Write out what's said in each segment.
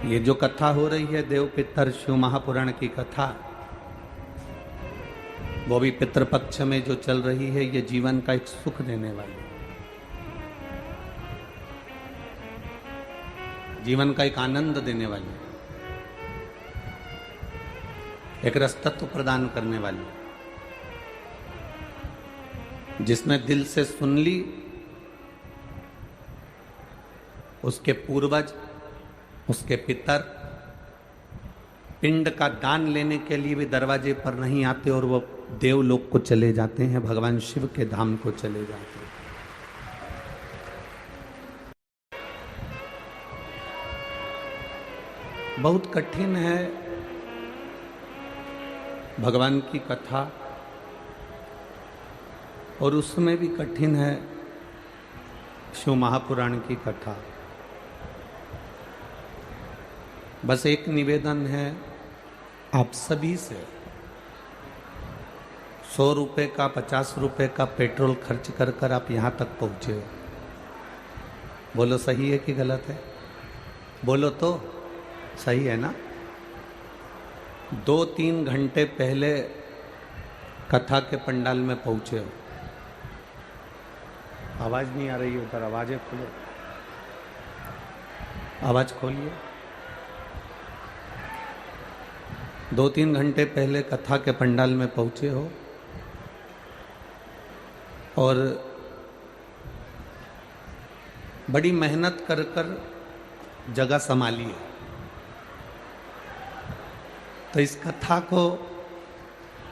ये जो कथा हो रही है देव पितर शिव महापुराण की कथा, वो भी पितृपक्ष में जो चल रही है, ये जीवन का एक सुख देने वाली, जीवन का एक आनंद देने वाली, एक रसतत्व प्रदान करने वाली, जिसने दिल से सुन ली, उसके पूर्वज, उसके पितर पिंड का दान लेने के लिए भी दरवाजे पर नहीं आते और वो देवलोक को चले जाते हैं, भगवान शिव के धाम को चले जाते हैं। बहुत कठिन है भगवान की कथा, और उसमें भी कठिन है शिव महापुराण की कथा। बस एक निवेदन है आप सभी से, 100 रुपए का 50 रुपए का पेट्रोल खर्च कर कर आप यहाँ तक पहुँचे हो। बोलो सही है कि गलत है? बोलो तो सही है ना? 2-3 घंटे पहले कथा के पंडाल में पहुँचे हो। आवाज़ नहीं आ रही उधर, आवाज़ें खोलो, आवाज़ खोलिए। 2-3 घंटे पहले कथा के पंडाल में पहुंचे हो और बड़ी मेहनत कर कर जगह संभाली है, तो इस कथा को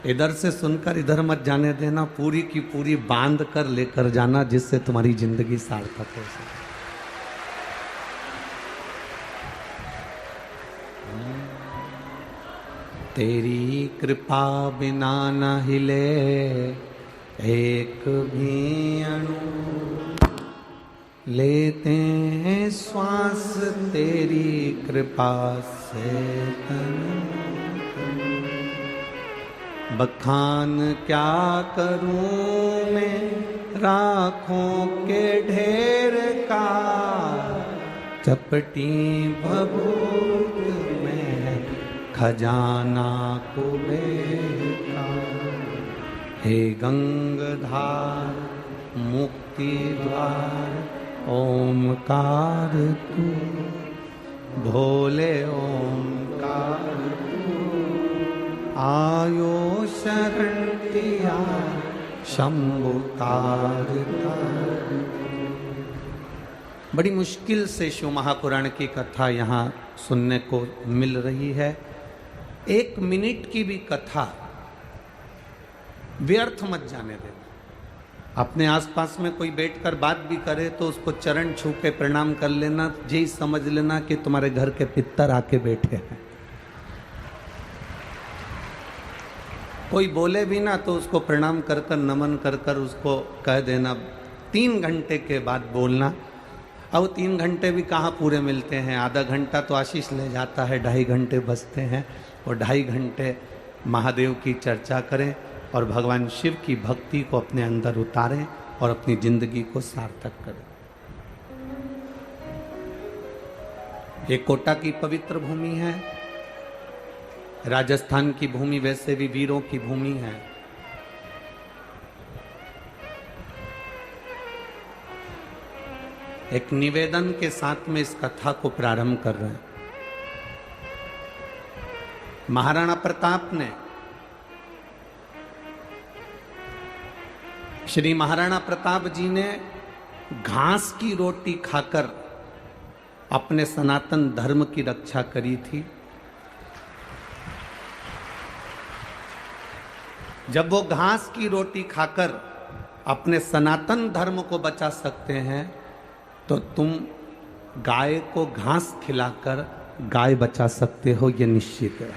इधर से सुनकर इधर मत जाने देना, पूरी की पूरी बांध कर लेकर जाना, जिससे तुम्हारी जिंदगी सार्थक हो सके। तेरी कृपा बिना न हिले एक भी अणु, लेते हैं श्वास तेरी कृपा से तनु। बखान क्या करूं मैं राखों के ढेर का, चपटी भभूत में खजाना कुबेर का। हे गंगाधार मुक्ति द्वार ओमकार तू, भोले ओमकार तू। आयो शरण दिया शंभु तार तार। बड़ी मुश्किल से शिव महापुराण की कथा यहाँ सुनने को मिल रही है। 1 मिनट की भी कथा व्यर्थ मत जाने देना। अपने आसपास में कोई बैठकर बात भी करे तो उसको चरण छू के प्रणाम कर लेना, यही समझ लेना कि तुम्हारे घर के पितर आके बैठे हैं। कोई बोले भी ना तो उसको प्रणाम कर कर नमन कर कर उसको कह देना। 3 घंटे के बाद बोलना। अब 3 घंटे भी कहाँ पूरे मिलते हैं, आधा घंटा तो आशीष ले जाता है, 2.5 घंटे बचते हैं, और 2.5 घंटे महादेव की चर्चा करें और भगवान शिव की भक्ति को अपने अंदर उतारें और अपनी जिंदगी को सार्थक करें। ये कोटा की पवित्र भूमि है, राजस्थान की भूमि वैसे भी वीरों की भूमि है। एक निवेदन के साथ में इस कथा को प्रारंभ कर रहे हैं। महाराणा प्रताप ने, श्री महाराणा प्रताप जी ने घास की रोटी खाकर अपने सनातन धर्म की रक्षा करी थी। जब वो घास की रोटी खाकर अपने सनातन धर्म को बचा सकते हैं, तो तुम गाय को घास खिलाकर गाय बचा सकते हो, यह निश्चित है।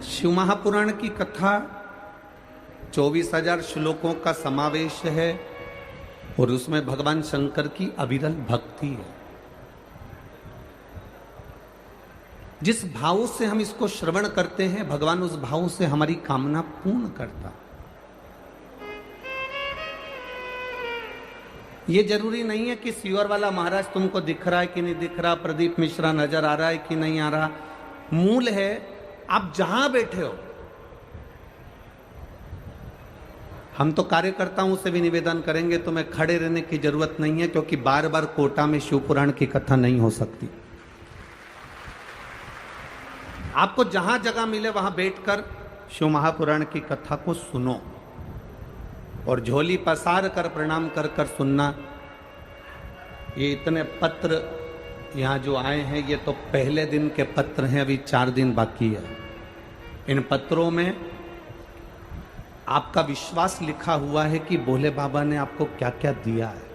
शिव महापुराण की कथा 24,000 श्लोकों का समावेश है और उसमें भगवान शंकर की अविरल भक्ति है। जिस भाव से हम इसको श्रवण करते हैं, भगवान उस भाव से हमारी कामना पूर्ण करता। ये जरूरी नहीं है कि सीवर वाला महाराज तुमको दिख रहा है कि नहीं दिख रहा, प्रदीप मिश्रा नजर आ रहा है कि नहीं आ रहा। मूल है आप जहां बैठे हो। हम तो कार्यकर्ताओं से भी निवेदन करेंगे, तुम्हें खड़े रहने की जरूरत नहीं है, क्योंकि बार बार कोटा में शिव पुराण की कथा नहीं हो सकती। आपको जहां जगह मिले वहां बैठकर शिव महापुराण की कथा को सुनो और झोली पसार कर प्रणाम कर कर सुनना। ये इतने पत्र यहाँ जो आए हैं ये तो पहले दिन के पत्र हैं, अभी 4 दिन बाकी है। इन पत्रों में आपका विश्वास लिखा हुआ है कि भोले बाबा ने आपको क्या क्या दिया है।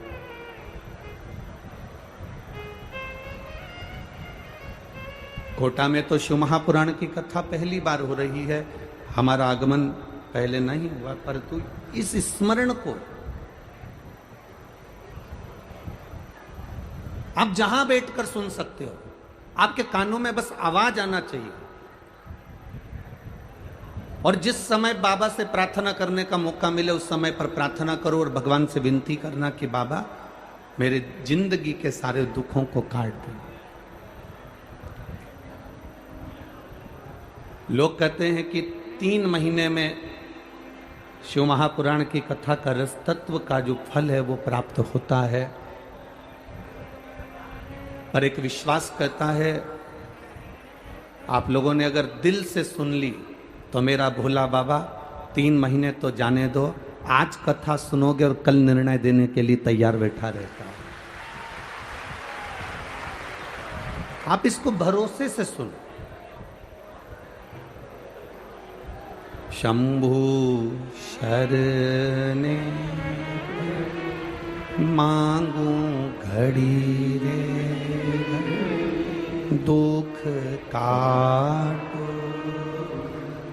कोटा में तो शिव महापुराण की कथा पहली बार हो रही है। हमारा आगमन पहले नहीं हुआ, परंतु इस स्मरण को आप जहां बैठकर सुन सकते हो। आपके कानों में बस आवाज आना चाहिए। और जिस समय बाबा से प्रार्थना करने का मौका मिले उस समय पर प्रार्थना करो और भगवान से विनती करना कि बाबा मेरे जिंदगी के सारे दुखों को काट दो। लोग कहते हैं कि 3 महीने में शिव महापुराण की कथा का रस तत्व का जो फल है वो प्राप्त होता है। पर एक विश्वास कहता है आप लोगों ने अगर दिल से सुन ली तो मेरा भोला बाबा 3 महीने तो जाने दो, आज कथा सुनोगे और कल निर्णय देने के लिए तैयार बैठा रहता है। आप इसको भरोसे से सुनो। शंभु शरणे मांगू घड़ी रे, दुख काटो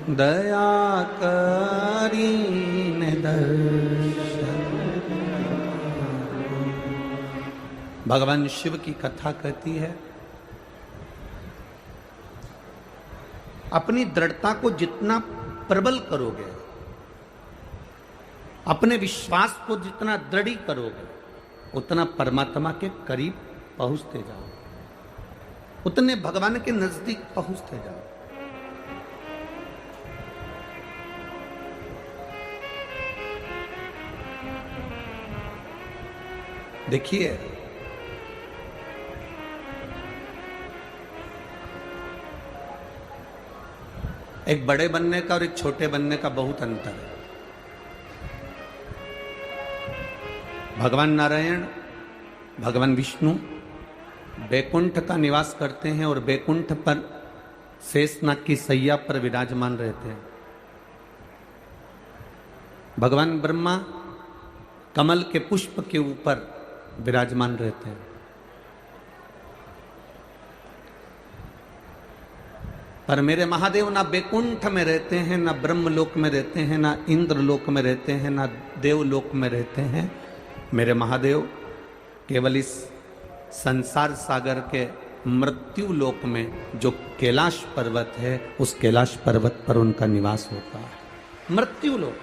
दया करीने दर्शन। भगवान शिव की कथा कहती है अपनी दृढ़ता को जितना प्रबल करोगे, अपने विश्वास को जितना दृढ़ करोगे, उतना परमात्मा के करीब पहुंचते जाओ, उतने भगवान के नजदीक पहुंचते जाओ। देखिए एक बड़े बनने का और एक छोटे बनने का बहुत अंतर है। भगवान नारायण, भगवान विष्णु बैकुंठ का निवास करते हैं और बैकुंठ पर शेषनाग की सैया पर विराजमान रहते हैं। भगवान ब्रह्मा कमल के पुष्प के ऊपर विराजमान रहते हैं। पर मेरे महादेव ना बैकुंठ में रहते हैं, ना ब्रह्मलोक में रहते हैं, ना इंद्रलोक में रहते हैं, ना देवलोक में रहते हैं। मेरे महादेव केवल इस संसार सागर के मृत्यु लोक में जो कैलाश पर्वत है, उस कैलाश पर्वत पर उनका निवास होता है। मृत्यु लोक।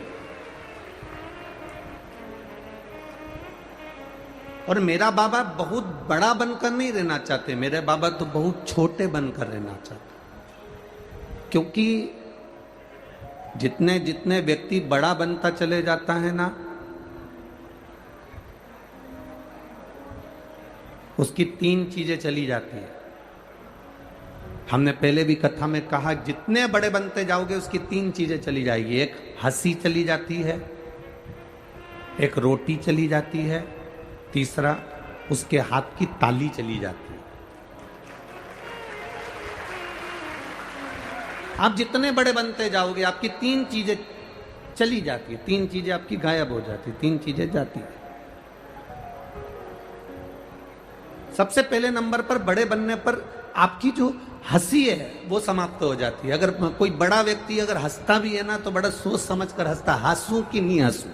और मेरा बाबा बहुत बड़ा बनकर नहीं रहना चाहते, मेरे बाबा तो बहुत छोटे बनकर रहना चाहते। क्योंकि जितने जितने व्यक्ति बड़ा बनता चले जाता है ना, उसकी 3 चीजें चली जाती है। हमने पहले भी कथा में कहा जितने बड़े बनते जाओगे उसकी 3 चीजें चली जाएगी। एक हंसी चली जाती है, एक रोटी चली जाती है, तीसरा उसके हाथ की ताली चली जाती है। आप जितने बड़े बनते जाओगे आपकी 3 चीजें चली जाती है, 3 चीजें आपकी गायब हो जाती, 3 चीजें जाती है। सबसे पहले नंबर पर बड़े बनने पर आपकी जो हंसी है वो समाप्त हो जाती है। अगर कोई बड़ा व्यक्ति अगर हंसता भी है ना तो बड़ा सोच समझ कर हंसता, हंसू कि नहीं हंसू।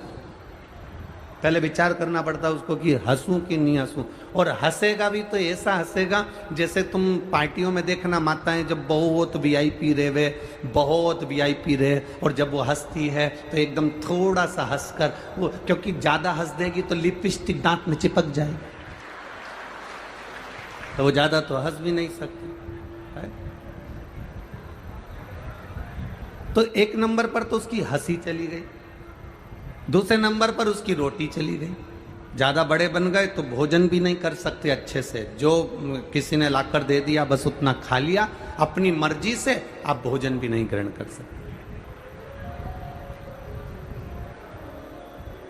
पहले विचार करना पड़ता है उसको कि हंसूं कि नहीं हंसूं। और हंसेगा भी तो ऐसा हंसेगा जैसे तुम पार्टियों में देखना माताएं जब बहुत वीआईपी रहे वे, बहुत वीआईपी रहे, और जब वो हंसती है तो एकदम थोड़ा सा हंसकर वो, क्योंकि ज्यादा हंस देगी तो लिपस्टिक दांत में चिपक जाएगी, तो वो ज्यादा तो हंस भी नहीं सकती है? तो एक नंबर पर तो उसकी हंसी चली गई, दूसरे नंबर पर उसकी रोटी चली गई। ज्यादा बड़े बन गए तो भोजन भी नहीं कर सकते अच्छे से, जो किसी ने लाकर दे दिया बस उतना खा लिया, अपनी मर्जी से आप भोजन भी नहीं ग्रहण कर सकते।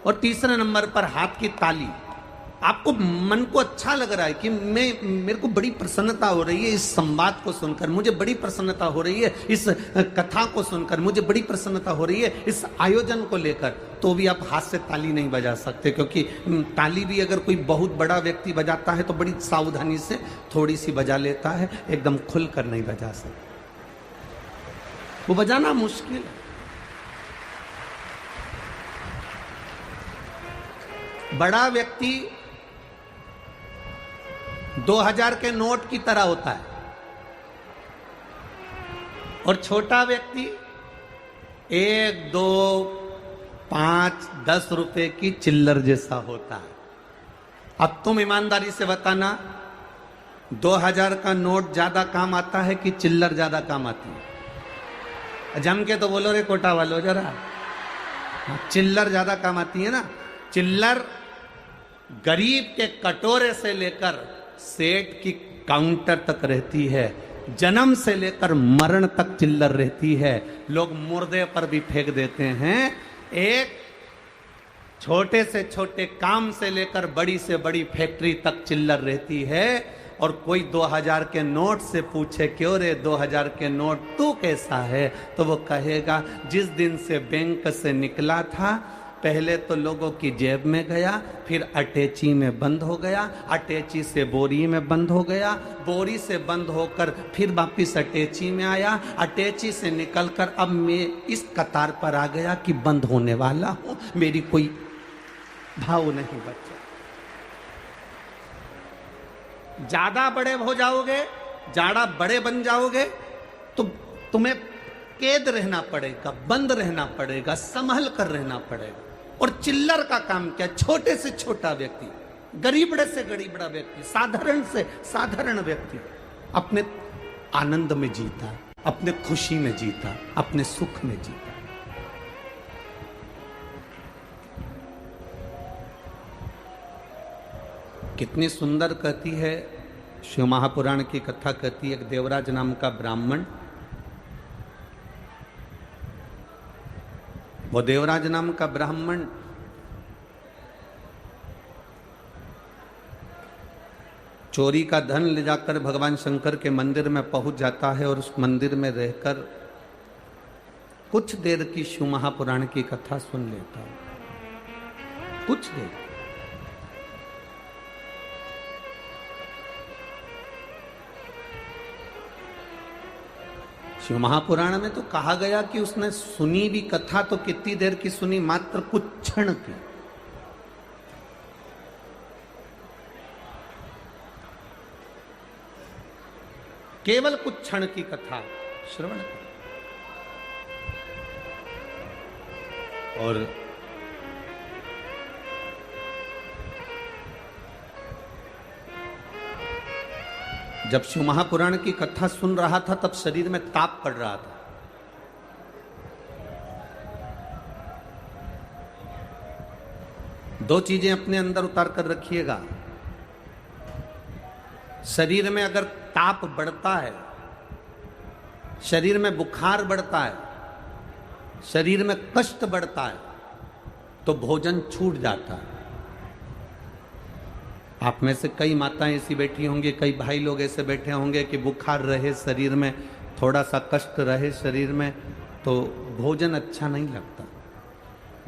और तीसरे नंबर पर हाथ की ताली। आपको मन को अच्छा लग रहा है कि मेरे को बड़ी प्रसन्नता हो रही है इस संवाद को सुनकर, मुझे बड़ी प्रसन्नता हो रही है इस कथा को सुनकर, मुझे बड़ी प्रसन्नता हो रही है इस आयोजन को लेकर, तो भी आप हाथ से ताली नहीं बजा सकते, क्योंकि ताली भी अगर कोई बहुत बड़ा व्यक्ति बजाता है तो बड़ी सावधानी से थोड़ी सी बजा लेता है, एकदम खुलकर नहीं बजा सकता, वो बजाना मुश्किल है। बड़ा व्यक्ति 2000 के नोट की तरह होता है और छोटा व्यक्ति 1, 2, 5, 10 रुपए की चिल्लर जैसा होता है। अब तुम ईमानदारी से बताना, 2000 का नोट ज्यादा काम आता है कि चिल्लर ज्यादा काम आती है? जम के तो बोलो रे कोटा वालों जरा, चिल्लर ज्यादा काम आती है ना। चिल्लर गरीब के कटोरे से लेकर सेठ की काउंटर तक रहती है, जन्म से लेकर मरण तक चिल्लर रहती है। लोग मुर्दे पर भी फेंक देते हैं। एक छोटे से छोटे काम से लेकर बड़ी से बड़ी फैक्ट्री तक चिल्लर रहती है। और कोई 2000 के नोट से पूछे क्यों रे 2000 के नोट तू कैसा है, तो वो कहेगा जिस दिन से बैंक से निकला था पहले तो लोगों की जेब में गया, फिर अटैची में बंद हो गया, अटैची से बोरी में बंद हो गया, बोरी से बंद होकर फिर वापिस अटैची में आया, अटैची से निकलकर अब मैं इस कतार पर आ गया कि बंद होने वाला हूं, मेरी कोई भाव नहीं बचा। ज्यादा बड़े हो जाओगे, ज्यादा बड़े बन जाओगे तो तुम्हें कैद रहना पड़ेगा, बंद रहना पड़ेगा, संभल कर रहना पड़ेगा। और चिल्लर का काम क्या? छोटे से छोटा व्यक्ति, गरीबड़े से गरीबड़ा व्यक्ति, साधारण से साधारण व्यक्ति अपने आनंद में जीता, अपने खुशी में जीता, अपने सुख में जीता। कितनी सुंदर कहती है शिव महापुराण की कथा, कहती है एक देवराज नाम का ब्राह्मण, वो देवराज नाम का ब्राह्मण चोरी का धन ले जाकर भगवान शंकर के मंदिर में पहुंच जाता है और उस मंदिर में रहकर कुछ देर की शिव महापुराण की कथा सुन लेता है। कुछ देर, शिव महापुराण में तो कहा गया कि उसने सुनी भी कथा तो कितनी देर की सुनी, मात्र कुछ क्षण की। केवल कुछ क्षण की कथा श्रवण की। और जब शिव महापुराण की कथा सुन रहा था तब शरीर में ताप पड़ रहा था। दो चीजें अपने अंदर उतार कर रखिएगा। शरीर में अगर ताप बढ़ता है, शरीर में बुखार बढ़ता है, शरीर में कष्ट बढ़ता है, तो भोजन छूट जाता है। आप में से कई माताएं ऐसी बैठी होंगी, कई भाई लोग ऐसे बैठे होंगे कि बुखार रहे शरीर में, थोड़ा सा कष्ट रहे शरीर में, तो भोजन अच्छा नहीं लगता।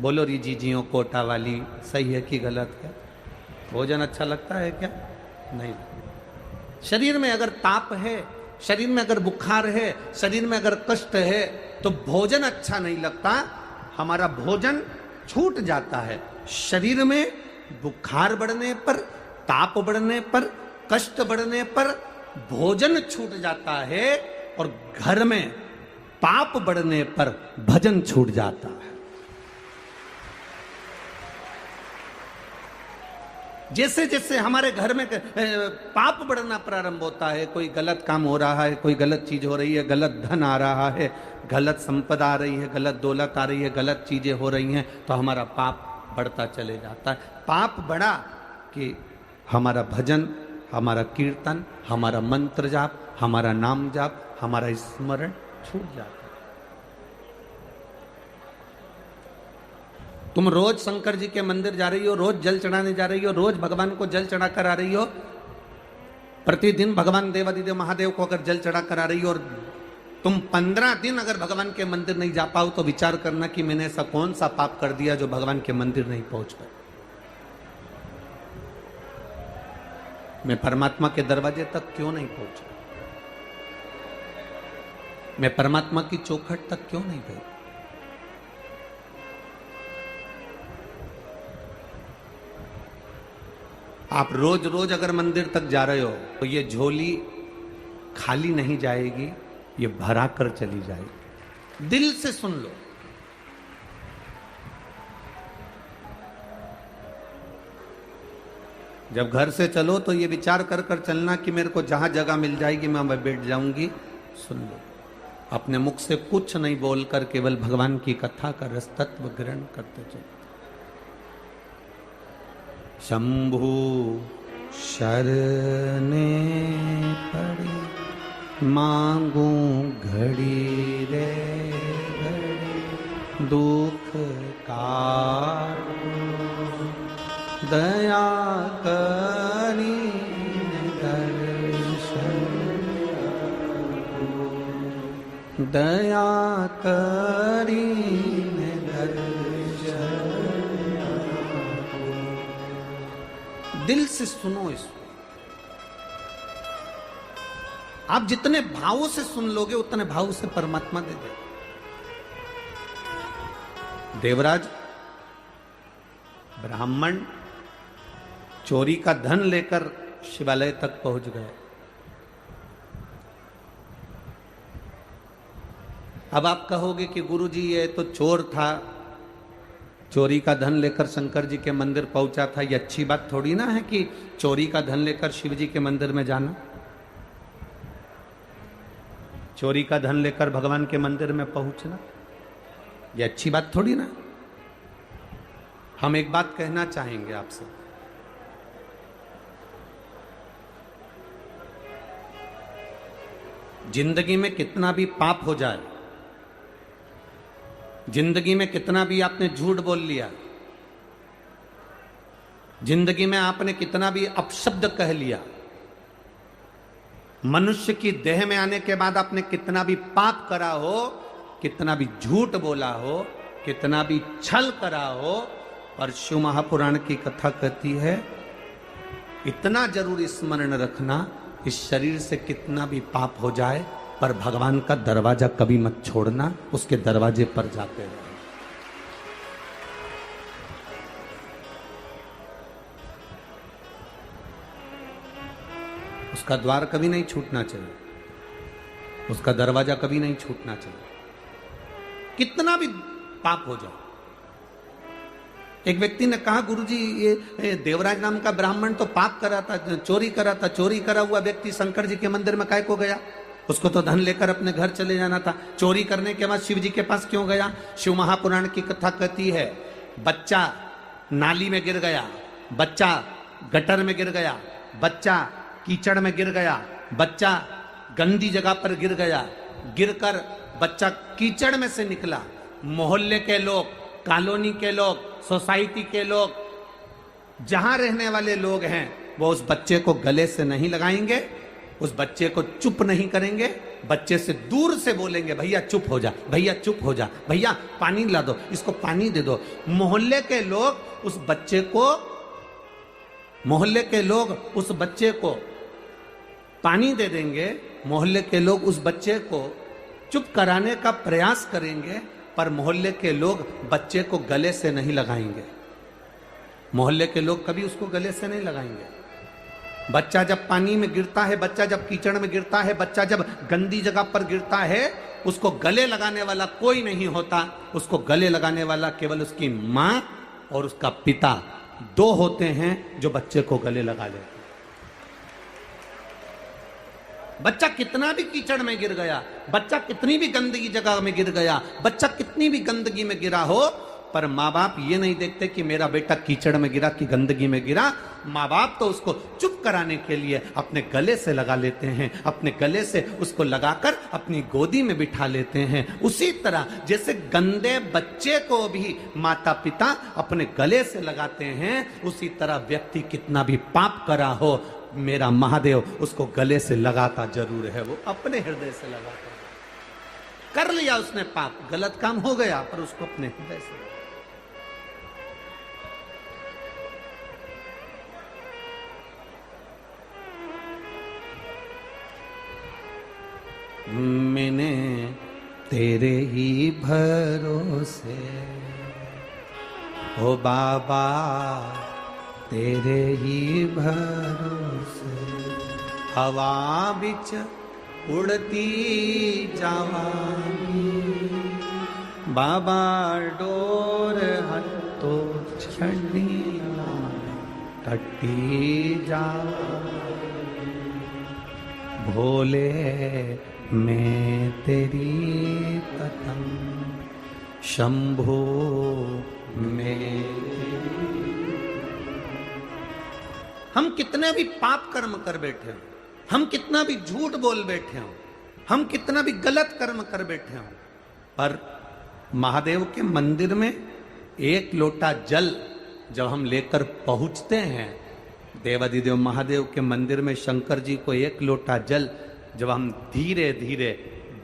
बोलो री जीजियों कोटा वाली, सही है कि गलत है? भोजन अच्छा लगता है क्या? नहीं। शरीर में अगर ताप है, शरीर में अगर बुखार है, शरीर में अगर कष्ट है, तो भोजन अच्छा नहीं लगता। हमारा भोजन छूट जाता है। शरीर में बुखार बढ़ने पर, ताप बढ़ने पर, कष्ट बढ़ने पर भोजन छूट जाता है, और घर में पाप बढ़ने पर भजन छूट जाता है। जैसे जैसे हमारे घर में पाप बढ़ना प्रारंभ होता है, कोई गलत काम हो रहा है, कोई गलत चीज हो रही है, गलत धन आ रहा है, गलत संपदा आ रही है, गलत दौलत आ रही है, गलत चीजें हो रही हैं, तो हमारा पाप बढ़ता चले जाता है। पाप बढ़ा कि हमारा भजन, हमारा कीर्तन, हमारा मंत्र जाप, हमारा नाम जाप, हमारा स्मरण छूट जाता है। तुम रोज शंकर जी के मंदिर जा रही हो, रोज जल चढ़ाने जा रही हो, रोज भगवान को जल चढ़ा कर आ रही हो, प्रतिदिन भगवान देवादिदेव महादेव को अगर जल चढ़ा कर आ रही हो, और तुम 15 दिन अगर भगवान के मंदिर नहीं जा पाओ, तो विचार करना कि मैंने ऐसा कौन सा पाप कर दिया जो भगवान के मंदिर नहीं पहुंच पाए। मैं परमात्मा के दरवाजे तक क्यों नहीं पहुंचा? मैं परमात्मा की चौखट तक क्यों नहीं गई? आप रोज रोज अगर मंदिर तक जा रहे हो, तो ये झोली खाली नहीं जाएगी, ये भरा कर चली जाएगी। दिल से सुन लो। जब घर से चलो तो ये विचार कर कर चलना कि मेरे को जहां जगह मिल जाएगी मैं वहां बैठ जाऊंगी। सुन लो, अपने मुख से कुछ नहीं बोलकर केवल भगवान की कथा का रस तत्व ग्रहण करते चलो। शंभु शरणे पड़ी मांगू घड़ी रे घड़ी, दुख काटो दया करी दर्शन, दया करी दर्शन। दिल से सुनो इसको। आप जितने भावों से सुन लोगे उतने भाव से परमात्मा दे दे। देवराज ब्राह्मण चोरी का धन लेकर शिवालय तक पहुंच गए। अब आप कहोगे कि गुरुजी ये तो चोर था, चोरी का धन लेकर शंकर जी के मंदिर पहुंचा था, ये अच्छी बात थोड़ी ना है कि चोरी का धन लेकर शिव जी के मंदिर में जाना। चोरी का धन लेकर भगवान के मंदिर में पहुंचना ये अच्छी बात थोड़ी ना। हम एक बात कहना चाहेंगे आपसे, जिंदगी में कितना भी पाप हो जाए, जिंदगी में कितना भी आपने झूठ बोल लिया, जिंदगी में आपने कितना भी अपशब्द कह लिया, मनुष्य की देह में आने के बाद आपने कितना भी पाप करा हो, कितना भी झूठ बोला हो, कितना भी छल करा हो, और शिव महापुराण की कथा कहती है इतना जरूर स्मरण रखना, इस शरीर से कितना भी पाप हो जाए पर भगवान का दरवाजा कभी मत छोड़ना, उसके दरवाजे पर जाते रहो। उसका द्वार कभी नहीं छूटना चाहिए, उसका दरवाजा कभी नहीं छूटना चाहिए, कितना भी पाप हो जाए। एक व्यक्ति ने कहा, गुरुजी ये देवराज नाम का ब्राह्मण तो पाप करा था, चोरी करा था, चोरी करा हुआ व्यक्ति शंकर जी के मंदिर में काहे को गया? उसको तो धन लेकर अपने घर चले जाना था। चोरी करने के बाद शिव जी के पास क्यों गया? शिव महापुराण की कथा कहती है बच्चा नाली में गिर गया, बच्चा गटर में गिर गया, बच्चा कीचड़ में गिर गया, बच्चा गंदी जगह पर गिर गया, गिरकर बच्चा कीचड़ में से निकला। मोहल्ले के लोग, कॉलोनी के लोग, सोसाइटी के लोग, जहां रहने वाले लोग हैं, वो उस बच्चे को गले से नहीं लगाएंगे, उस बच्चे को चुप नहीं करेंगे, बच्चे से दूर से बोलेंगे भैया चुप हो जा, भैया चुप हो जा, भैया पानी ला दो, इसको पानी दे दो। मोहल्ले के लोग उस बच्चे को, मोहल्ले के लोग उस बच्चे को पानी दे देंगे, मोहल्ले के लोग उस बच्चे को चुप कराने का प्रयास करेंगे, पर मोहल्ले के लोग बच्चे को गले से नहीं लगाएंगे। मोहल्ले के लोग कभी उसको गले से नहीं लगाएंगे। बच्चा जब पानी में गिरता है, बच्चा जब कीचड़ में गिरता है, बच्चा जब गंदी जगह पर गिरता है, उसको गले लगाने वाला कोई नहीं होता। उसको गले लगाने वाला केवल उसकी मां और उसका पिता, दो होते हैं जो बच्चे को गले लगा लेते हैं। बच्चा कितना भी कीचड़ में गिर गया, बच्चा कितनी भी गंदगी जगह में गिर गया, बच्चा कितनी भी गंदगी में गिरा हो, पर माँ बाप ये नहीं देखते कि मेरा बेटा कीचड़ में गिरा कि गंदगी में गिरा। माँ बाप तो उसको चुप कराने के लिए अपने गले से लगा लेते हैं, अपने गले से उसको लगाकर अपनी गोदी में बिठा लेते हैं। उसी तरह जैसे गंदे बच्चे को भी माता पिता अपने गले से लगाते हैं, उसी तरह व्यक्ति कितना भी पाप करा हो, मेरा महादेव उसको गले से लगाता जरूर है। वो अपने हृदय से लगाता। कर लिया उसने पाप, गलत काम हो गया, पर उसको अपने हृदय से। मैंने तेरे ही भरोसे, ओ बाबा तेरे ही भरोसे, हवा बिच उड़ती जावानी, बाबा डोर हत्तो छड़ी कटी जावानी, भोले मैं तेरी पतंग, शंभो मैं। हम कितने भी पाप कर्म कर बैठे हो, हम कितना भी झूठ बोल बैठे हो, हम कितना भी गलत कर्म कर बैठे हो, पर महादेव के मंदिर में एक लोटा जल जब हम लेकर पहुंचते हैं, देवाधिदेव महादेव के मंदिर में शंकर जी को एक लोटा जल जब हम धीरे धीरे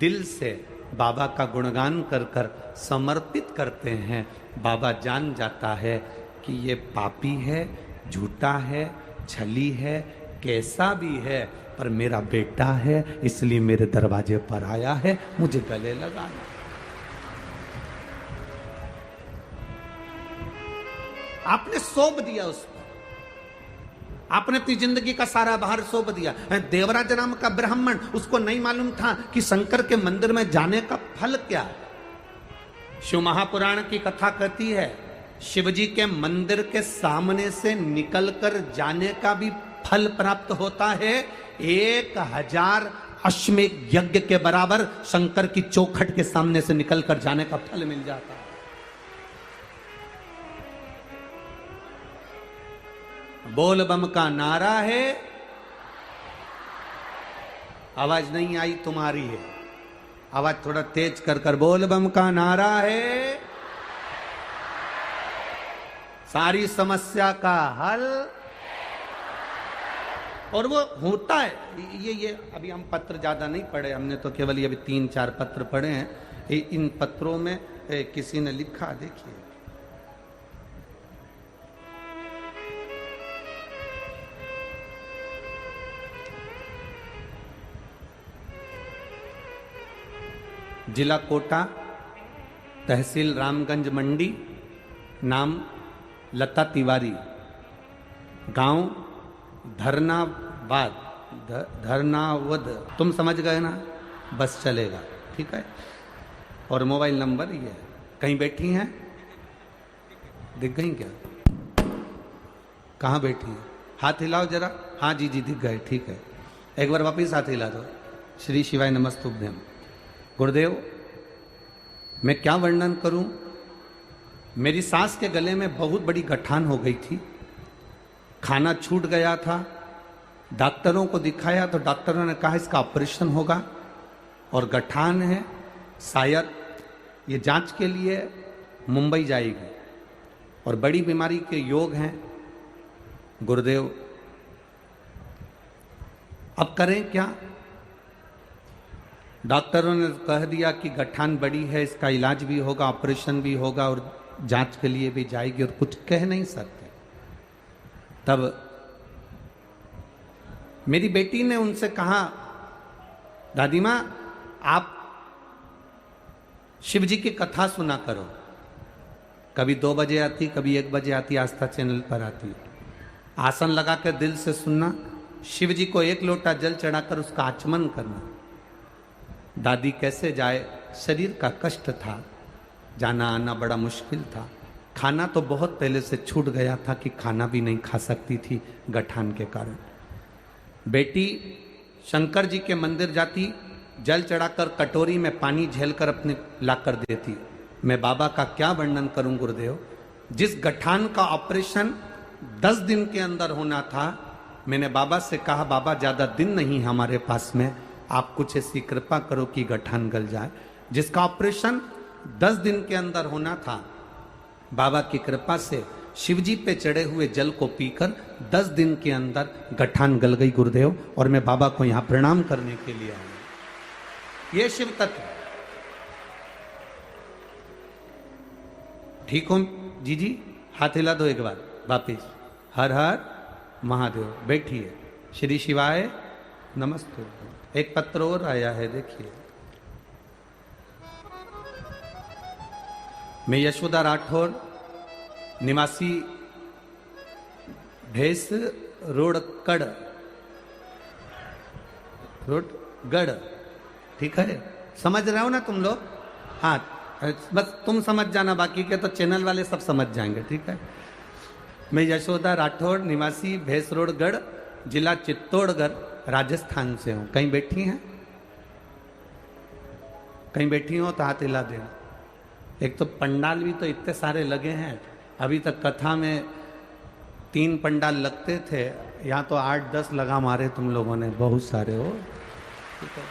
दिल से बाबा का गुणगान कर कर समर्पित करते हैं, बाबा जान जाता है कि ये पापी है, झूठा है, छली है, कैसा भी है, पर मेरा बेटा है, इसलिए मेरे दरवाजे पर आया है, मुझे गले लगाना। आपने सौंप दिया उसको, आपने अपनी जिंदगी का सारा भार सौंप दिया। देवराज नाम का ब्राह्मण, उसको नहीं मालूम था कि शंकर के मंदिर में जाने का फल क्या है। शिव महापुराण की कथा कहती है, शिवजी के मंदिर के सामने से निकलकर जाने का भी फल प्राप्त होता है। 1000 अश्वमेध यज्ञ के बराबर शंकर की चौखट के सामने से निकलकर जाने का फल मिल जाता है। बोल बम का नारा है, आवाज नहीं आई तुम्हारी है, आवाज थोड़ा तेज कर कर बोल बम का नारा है, सारी समस्या का हल। और वो होता है। ये अभी हम पत्र ज्यादा नहीं पढ़े, हमने तो केवल ये अभी 3-4 पत्र पढ़े हैं। इन पत्रों में किसी ने लिखा, देखिए, जिला कोटा, तहसील रामगंज मंडी, नाम लता तिवारी, गांव धरनावद, तुम समझ गए ना, बस चलेगा, ठीक है। और मोबाइल नंबर ये है। कहीं बैठी हैं, दिख गई क्या? कहाँ बैठी हैं? हाथ हिलाओ जरा। हाँ जी जी दिख गए, ठीक है। एक बार वापिस हाथ हिला दो। श्री शिवाय नमस्तुभ्यम। गुरुदेव, मैं क्या वर्णन करूं। मेरी सास के गले में बहुत बड़ी गठान हो गई थी, खाना छूट गया था। डॉक्टरों को दिखाया तो डॉक्टरों ने कहा इसका ऑपरेशन होगा और गठान है, शायद ये जांच के लिए मुंबई जाएगी और बड़ी बीमारी के योग हैं। गुरुदेव, अब करें क्या? डॉक्टरों ने कह दिया कि गठान बड़ी है, इसका इलाज भी होगा, ऑपरेशन भी होगा और जांच के लिए भी जाएगी, और कुछ कह नहीं सकते। तब मेरी बेटी ने उनसे कहा, दादी माँ आप शिव जी की कथा सुना करो। कभी 2 बजे आती, कभी 1 बजे आती, आस्था चैनल पर आती। आसन लगा कर दिल से सुनना। शिव जी को 1 लोटा जल चढ़ाकर उसका आचमन करना। दादी कैसे जाए, शरीर का कष्ट था, जाना आना बड़ा मुश्किल था। खाना तो बहुत पहले से छूट गया था कि खाना भी नहीं खा सकती थी गठान के कारण। बेटी शंकर जी के मंदिर जाती, जल चढ़ाकर कटोरी में पानी झेलकर अपने लाकर देती। मैं बाबा का क्या वर्णन करूं गुरुदेव। जिस गठान का ऑपरेशन 10 दिन के अंदर होना था, मैंने बाबा से कहा बाबा ज्यादा दिन नहीं हमारे पास में, आप कुछ ऐसी कृपा करो कि गठान गल जाए। जिसका ऑपरेशन 10 दिन के अंदर होना था, बाबा की कृपा से शिवजी पे चढ़े हुए जल को पीकर 10 दिन के अंदर गठान गल गई गुरुदेव। और मैं बाबा को यहां प्रणाम करने के लिए आया। ये शिव तत्व। ठीक हो जी? हाथ हिला दो एक बार वापिस। हर हर महादेव। बैठिए। श्री शिवाय नमस्ते। एक पत्र और आया है, देखिए। मैं यशोदा राठौर, निवासी भेस रोड गढ़, ठीक है? समझ रहे हो ना तुम लोग? हाँ, बस तुम समझ जाना, बाकी के तो चैनल वाले सब समझ जाएंगे, ठीक है? मैं यशोदा राठौर, निवासी भेस रोड गढ़, जिला चित्तौड़गढ़, राजस्थान से हूँ। कहीं बैठी हैं? कहीं बैठी हो तो हाथ हिला देना। एक तो पंडाल भी तो इतने सारे लगे हैं। अभी तक कथा में 3 पंडाल लगते थे, यहाँ तो 8-10 लगा मारे तुम लोगों ने, बहुत सारे हो। ठीक है,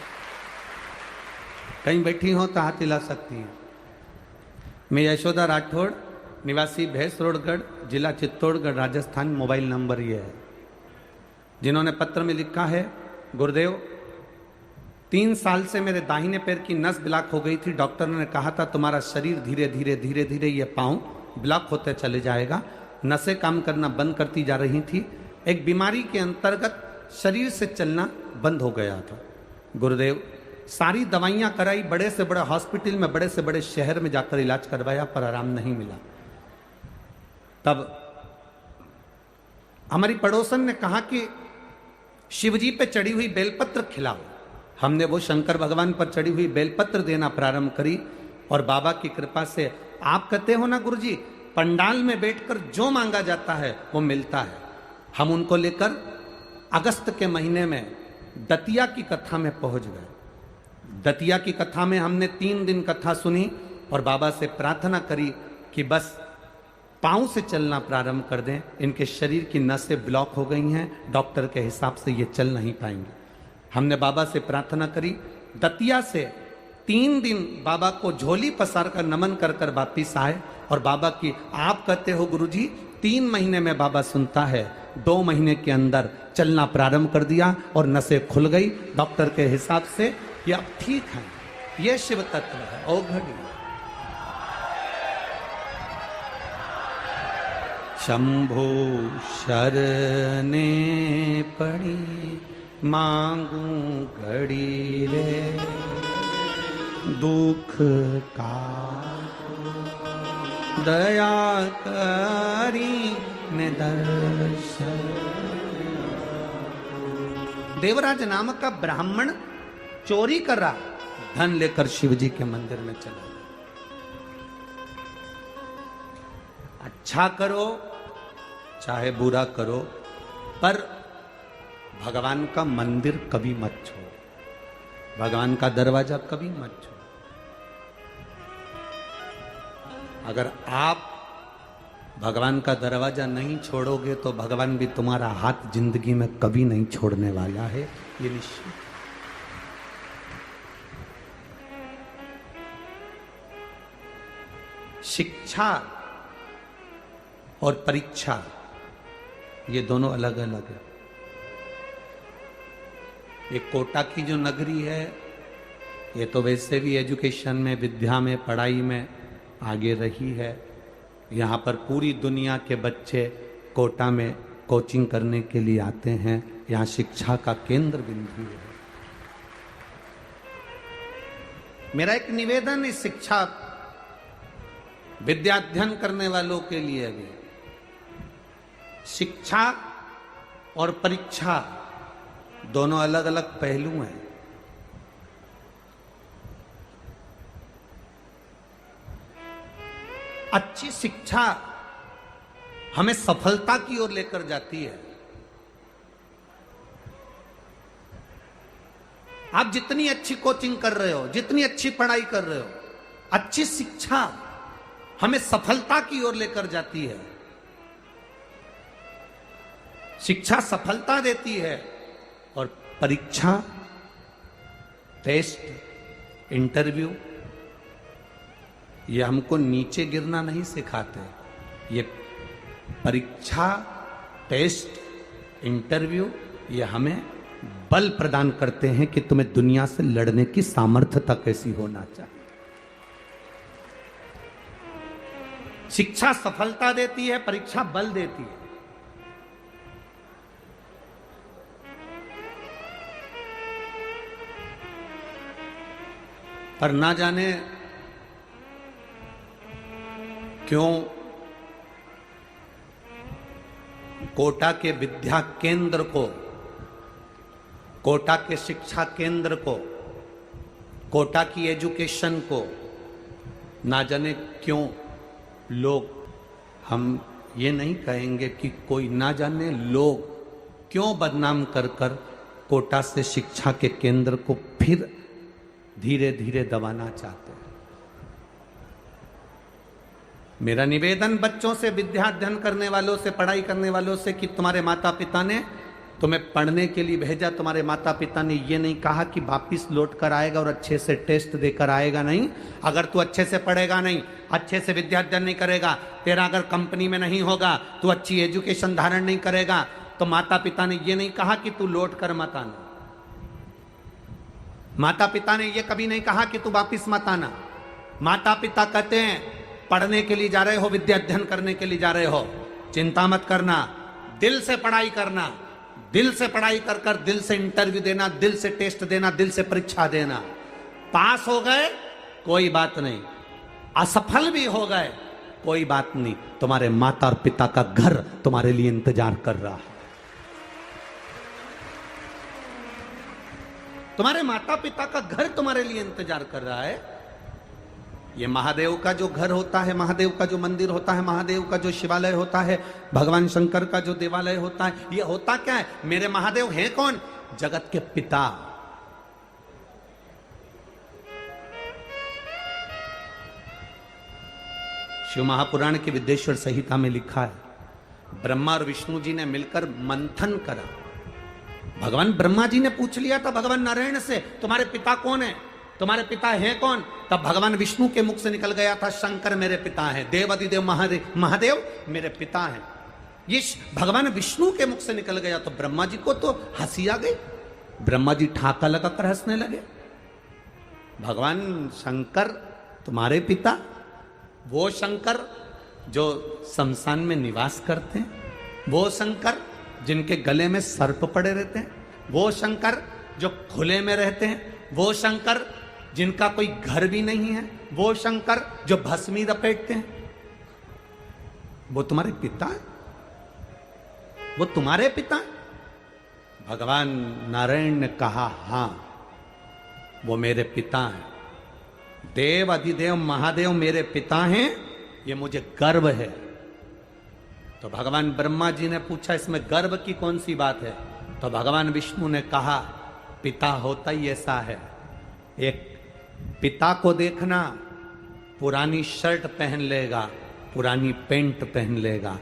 कहीं बैठी हो तो हाथ हिला सकती है। मैं यशोदा राठौड़, निवासी भैंस रोडगढ़, जिला चित्तौड़गढ़, राजस्थान। मोबाइल नंबर ये है। जिन्होंने पत्र में लिखा है, गुरुदेव 3 साल से मेरे दाहिने पैर की नस ब्लॉक हो गई थी। डॉक्टर ने कहा था तुम्हारा शरीर धीरे धीरे ये पांव ब्लॉक होते चले जाएगा। नसें काम करना बंद करती जा रही थी। एक बीमारी के अंतर्गत शरीर से चलना बंद हो गया था। गुरुदेव सारी दवाइयां कराई, बड़े से बड़े हॉस्पिटल में, बड़े से बड़े शहर में जाकर इलाज करवाया, पर आराम नहीं मिला। तब हमारी पड़ोसन ने कहा कि शिवजी पे चढ़ी हुई बेलपत्र खिलाओ। हमने वो शंकर भगवान पर चढ़ी हुई बेलपत्र देना प्रारंभ करी, और बाबा की कृपा से, आप कहते हो ना गुरुजी, पंडाल में बैठकर जो मांगा जाता है वो मिलता है। हम उनको लेकर अगस्त के महीने में दतिया की कथा में पहुंच गए। दतिया की कथा में हमने 3 दिन कथा सुनी और बाबा से प्रार्थना करी कि बस पांव से चलना प्रारंभ कर दें। इनके शरीर की नसें ब्लॉक हो गई हैं, डॉक्टर के हिसाब से ये चल नहीं पाएंगे। हमने बाबा से प्रार्थना करी। दतिया से 3 दिन बाबा को झोली पसार कर नमन कर कर वापिस आए, और बाबा की, आप कहते हो गुरुजी 3 महीने में बाबा सुनता है, 2 महीने के अंदर चलना प्रारंभ कर दिया और नसें खुल गई। डॉक्टर के हिसाब से ये अब ठीक है। ये शिव तत्व है। ओ घड़ी शंभो शरने पड़ी, मांगू घड़ी रे, दुख का दया करी ने दर्शन। देवराज नामक का ब्राह्मण चोरी कर रहा, धन लेकर शिवजी के मंदिर में चला। अच्छा करो चाहे बुरा करो, पर भगवान का मंदिर कभी मत छोड़ो, भगवान का दरवाजा कभी मत छोड़ो। अगर आप भगवान का दरवाजा नहीं छोड़ोगे तो भगवान भी तुम्हारा हाथ जिंदगी में कभी नहीं छोड़ने वाला है, ये निश्चित। शिक्षा और परीक्षा ये दोनों अलग अलग है। ये कोटा की जो नगरी है, ये तो वैसे भी एजुकेशन में, विद्या में, पढ़ाई में आगे रही है। यहाँ पर पूरी दुनिया के बच्चे कोटा में कोचिंग करने के लिए आते हैं। यहाँ शिक्षा का केंद्र बिंदु है। मेरा एक निवेदन इस शिक्षा विद्याध्ययन करने वालों के लिए भी, शिक्षा और परीक्षा दोनों अलग अलग पहलू हैं। अच्छी शिक्षा हमें सफलता की ओर लेकर जाती है। आप जितनी अच्छी कोचिंग कर रहे हो, जितनी अच्छी पढ़ाई कर रहे हो, अच्छी शिक्षा हमें सफलता की ओर लेकर जाती है। शिक्षा सफलता देती है और परीक्षा, टेस्ट, इंटरव्यू ये हमको नीचे गिरना नहीं सिखाते। ये परीक्षा, टेस्ट, इंटरव्यू ये हमें बल प्रदान करते हैं कि तुम्हें दुनिया से लड़ने की सामर्थ्यता कैसी होना चाहिए। शिक्षा सफलता देती है, परीक्षा बल देती है। पर ना जाने क्यों कोटा के विद्या केंद्र को, कोटा के शिक्षा केंद्र को, कोटा की एजुकेशन को ना जाने क्यों लोग, हम ये नहीं कहेंगे कि कोई, ना जाने लोग क्यों बदनाम कर कर कोटा से शिक्षा के केंद्र को फिर धीरे धीरे दबाना चाहते हैं। मेरा निवेदन बच्चों से, विद्या अध्ययन करने वालों से, पढ़ाई करने वालों से कि तुम्हारे माता पिता ने तुम्हें पढ़ने के लिए भेजा, तुम्हारे माता पिता ने ये नहीं कहा कि वापिस लौट कर आएगा और अच्छे से टेस्ट देकर आएगा। नहीं, अगर तू अच्छे से पढ़ेगा नहीं, अच्छे से विद्या अध्ययन नहीं करेगा, तेरा अगर कंपनी में नहीं होगा, तू अच्छी एजुकेशन धारण नहीं करेगा, तो माता पिता ने ये नहीं कहा कि तू लौट कर मत आना। माता पिता ने ये कभी नहीं कहा कि तू वापिस मत आना। माता पिता कहते हैं पढ़ने के लिए जा रहे हो, विद्या अध्ययन करने के लिए जा रहे हो, चिंता मत करना, दिल से पढ़ाई करना, दिल से पढ़ाई कर कर दिल से इंटरव्यू देना, दिल से टेस्ट देना, दिल से परीक्षा देना। पास हो गए कोई बात नहीं, असफल भी हो गए कोई बात नहीं, तुम्हारे माता और पिता का घर तुम्हारे लिए इंतजार कर रहा है। तुम्हारे माता पिता का घर तुम्हारे लिए इंतजार कर रहा है। ये महादेव का जो घर होता है, महादेव का जो मंदिर होता है, महादेव का जो शिवालय होता है, भगवान शंकर का जो देवालय होता है, ये होता क्या है? मेरे महादेव हैं कौन? जगत के पिता। शिव महापुराण की विद्येश्वर संहिता में लिखा है, ब्रह्मा और विष्णु जी ने मिलकर मंथन करा। भगवान ब्रह्मा जी ने पूछ लिया था भगवान नारायण से, तुम्हारे पिता कौन है, तुम्हारे पिता हैं कौन? तब भगवान विष्णु के मुख से निकल गया था, शंकर मेरे पिता हैं, देवादिदेव महादेव मेरे पिता हैं। ये भगवान विष्णु के मुख से निकल गया तो ब्रह्मा जी को तो हंसी आ गई। ब्रह्मा जी ठाका लगाकर हंसने लगे। भगवान शंकर तुम्हारे पिता, वो शंकर जो शमशान में निवास करते हैं, वो शंकर जिनके गले में सर्प पड़े रहते हैं, वो शंकर जो खुले में रहते हैं, वो शंकर जिनका कोई घर भी नहीं है, वो शंकर जो भस्मी लपेटते हैं, वो तुम्हारे पिता है? वो तुम्हारे पिता है? भगवान नारायण ने कहा हां, वो मेरे पिता हैं। देव अधिदेव महादेव मेरे पिता हैं, ये मुझे गर्व है। तो भगवान ब्रह्मा जी ने पूछा इसमें गर्व की कौन सी बात है? तो भगवान विष्णु ने कहा पिता होता ही ऐसा है। एक पिता को देखना, पुरानी शर्ट पहन लेगा, पुरानी पैंट पहन लेगा,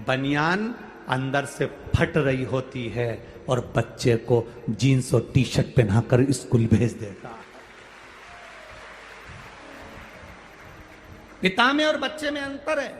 बनियान अंदर से फट रही होती है और बच्चे को जीन्स और टी शर्ट पहनाकर स्कूल भेज देगा। पिता में और बच्चे में अंतर है।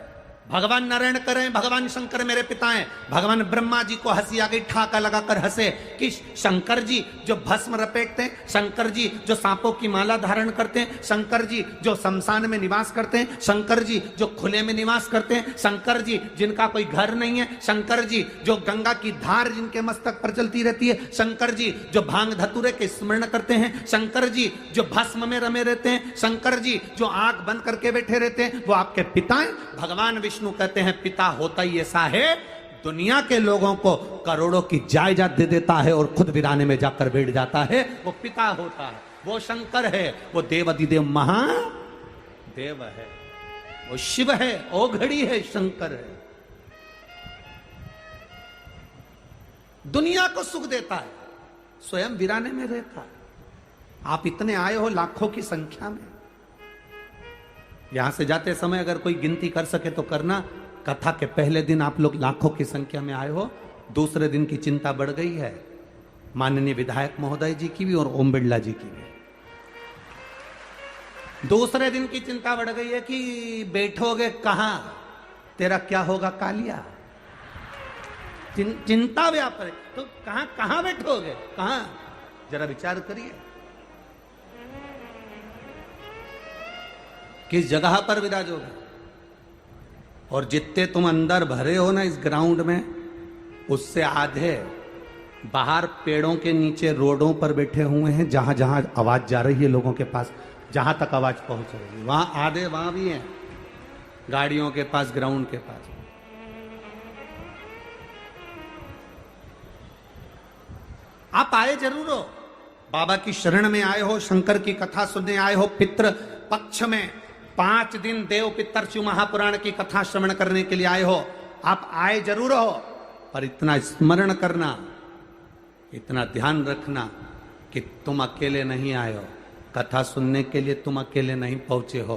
भगवान नारायण करें, भगवान शंकर मेरे पिता हैं। भगवान ब्रह्मा जी को हंसी आ गई, ठाका लगाकर हंसे कि शंकर जी जो भस्म लपेटते हैं, शंकर जी जो सांपों की माला धारण करते हैं, शंकर जी जो शमशान में निवास करते हैं, शंकर जी जो खुले में निवास करते हैं, शंकर जी जिनका कोई घर नहीं है, शंकर जी जो गंगा की धार जिनके मस्तक पर चलती रहती है, शंकर जी जो भांग धतूरे के स्मरण करते हैं, शंकर जी जो भस्म में रमे रहते हैं, शंकर जी जो आंख बंद करके बैठे रहते हैं, वो आपके पिता हैं। भगवान विष्णु कहते हैं पिता होता ही ऐसा है, दुनिया के लोगों को करोड़ों की जायदाद दे देता है और खुद वीराने में जाकर बैठ जाता है, वो पिता होता है, वो शंकर है, वो देवाधिदेव महादेव है, वो शिव है, ओघड़ी है, शंकर है। दुनिया को सुख देता है, स्वयं वीराने में रहता है। आप इतने आए हो लाखों की संख्या में, यहां से जाते समय अगर कोई गिनती कर सके तो करना। कथा के पहले दिन आप लोग लाखों की संख्या में आए हो, दूसरे दिन की चिंता बढ़ गई है, माननीय विधायक महोदय जी की भी और ओम बिरला जी की भी। दूसरे दिन की चिंता बढ़ गई है कि बैठोगे कहां, तेरा क्या होगा कालिया। चिंता व्यापार है, तो कहां कहां बैठोगे, कहां, जरा विचार करिए, किस जगह पर विराजोगे। और जितने तुम अंदर भरे हो ना इस ग्राउंड में, उससे आधे बाहर पेड़ों के नीचे रोडों पर बैठे हुए हैं, जहां जहां आवाज जा रही है लोगों के पास, जहां तक आवाज पहुंच रही है वहां आधे वहां भी हैं, गाड़ियों के पास, ग्राउंड के पास। आप आए जरूर हो, बाबा की शरण में आए हो, शंकर की कथा सुनने आए हो, पितृ पक्ष में 5 दिन देव पितर शिव महापुराण की कथा श्रवण करने के लिए आए हो। आप आए जरूर हो, पर इतना स्मरण करना, इतना ध्यान रखना कि तुम अकेले नहीं आए हो, कथा सुनने के लिए तुम अकेले नहीं पहुंचे हो।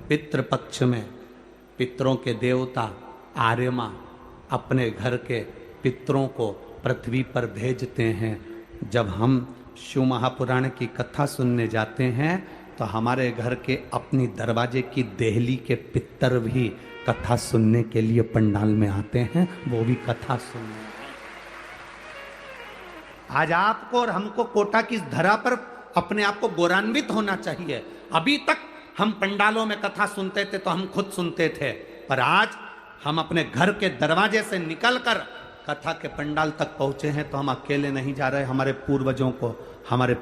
पितृ पक्ष में पितरों के देवता आर्यमा अपने घर के पितरों को पृथ्वी पर भेजते हैं। जब हम शिव महापुराण की कथा सुनने जाते हैं तो हमारे घर के अपनी दरवाजे की देहली के पितर भी कथा सुनने के लिए पंडाल में आते हैं, वो भी कथा सुनने। आज आपको और हमको कोटा की धरा पर अपने आप को गौरवान्वित होना चाहिए। अभी तक हम पंडालों में कथा सुनते थे तो हम खुद सुनते थे, पर आज हम अपने घर के दरवाजे से निकलकर कथा के पंडाल तक पहुंचे हैं तो हम अकेले नहीं जा रहे। हमारे पूर्वजों को, हमारे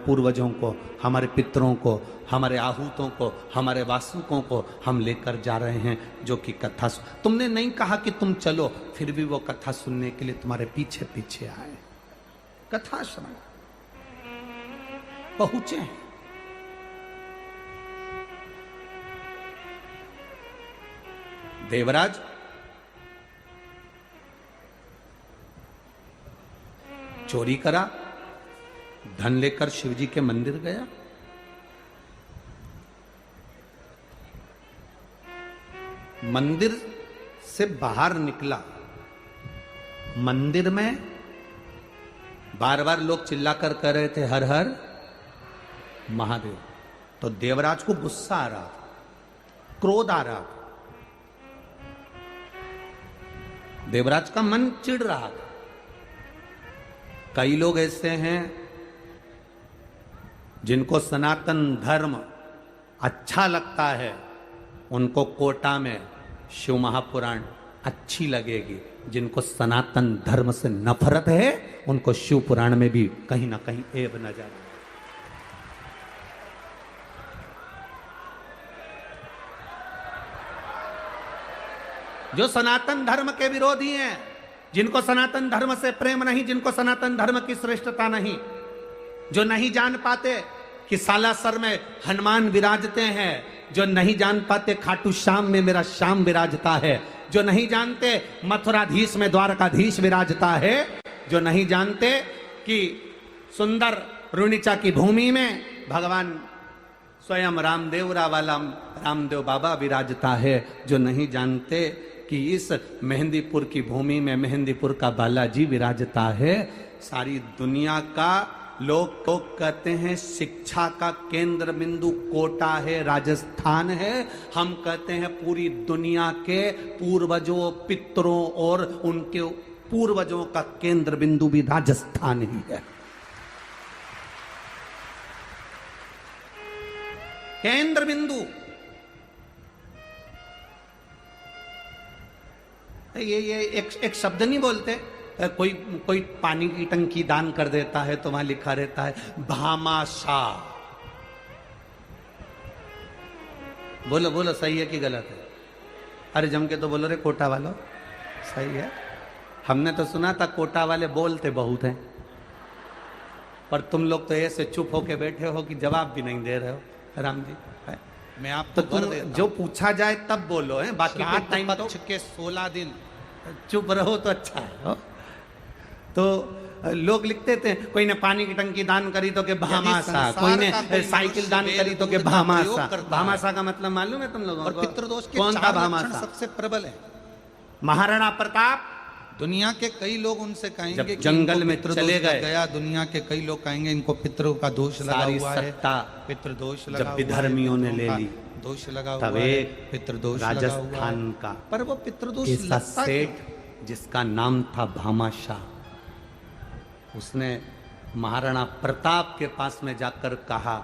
पितरों को, हमारे आहूतों को, हमारे वासुकों को हम लेकर जा रहे हैं, जो कि कथा तुमने नहीं कहा कि तुम चलो, फिर भी वो कथा सुनने के लिए तुम्हारे पीछे पीछे आए, कथा श्रवण पहुंचे हैं। देवराज चोरी करा, धन लेकर शिवजी के मंदिर गया, मंदिर से बाहर निकला, मंदिर में बार बार लोग चिल्लाकर कह रहे थे हर हर महादेव। तो देवराज को गुस्सा आ रहा था, क्रोध आ रहा था, देवराज का मन चिढ़ रहा था। कई लोग ऐसे हैं जिनको सनातन धर्म अच्छा लगता है, उनको कोटा में शिव महापुराण अच्छी लगेगी। जिनको सनातन धर्म से नफरत है उनको शिव पुराण में भी कहीं ना कहीं ऐब नजर आए। जो सनातन धर्म के विरोधी हैं, जिनको सनातन धर्म से प्रेम नहीं, जिनको सनातन धर्म की श्रेष्ठता नहीं, जो नहीं जान पाते कि सालासर में हनुमान विराजते हैं, जो नहीं जान पाते खाटू श्याम में मेरा श्याम विराजता है, जो नहीं जानते मथुराधीश में द्वारकाधीश विराजता है, जो नहीं जानते कि सुंदर रुणिचा की भूमि में भगवान स्वयं रामदेवरा वाला रामदेव बाबा विराजता है, जो नहीं जानते कि इस मेहंदीपुर की भूमि में मेहंदीपुर का बालाजी विराजता है। सारी दुनिया का लोग कहते हैं शिक्षा का केंद्र बिंदु कोटा है, राजस्थान है। हम कहते हैं पूरी दुनिया के पूर्वजों, पितरों और उनके पूर्वजों का केंद्र बिंदु भी राजस्थान ही है। केंद्र बिंदु ये एक शब्द नहीं बोलते। कोई पानी की टंकी दान कर देता है तो वहां लिखा रहता है भामाशाह। बोलो बोलो, सही है कि गलत है? अरे जम के तो बोलो रे कोटा वालों, सही है। हमने तो सुना था कोटा वाले बोलते बहुत हैं, पर तुम लोग तो ऐसे चुप होके बैठे हो कि जवाब भी नहीं दे रहे हो। राम जी, मैं आपको तो जो पूछा जाए तब बोलो है, बाकी के टाइम तो के 16 दिन चुप रहो तो अच्छा है। तो लोग लिखते थे, कोई ने पानी की टंकी दान करी तो के भामाशा, कोई ने साइकिल दान करी तो के भामाशा। भामाशा का मतलब मालूम है तुम लोगों को? पितृदोष के कौन था भामाशा? सबसे प्रबल है महाराणा प्रताप। दुनिया के कई लोग उनसे कहेंगे कि जंगल में चले गया, दुनिया के कई लोग कहेंगे इनको पितरों का दोष लगा हुआ है, पितृदोष लगा जब विधर्मियों ने ले ली दोष लगा तब हुआ है, एक पितृदोष राजस्थान का पर वो पितृदोष ऐसा सेठ जिसका नाम था भामाशाह, उसने महाराणा प्रताप के पास में जाकर कहा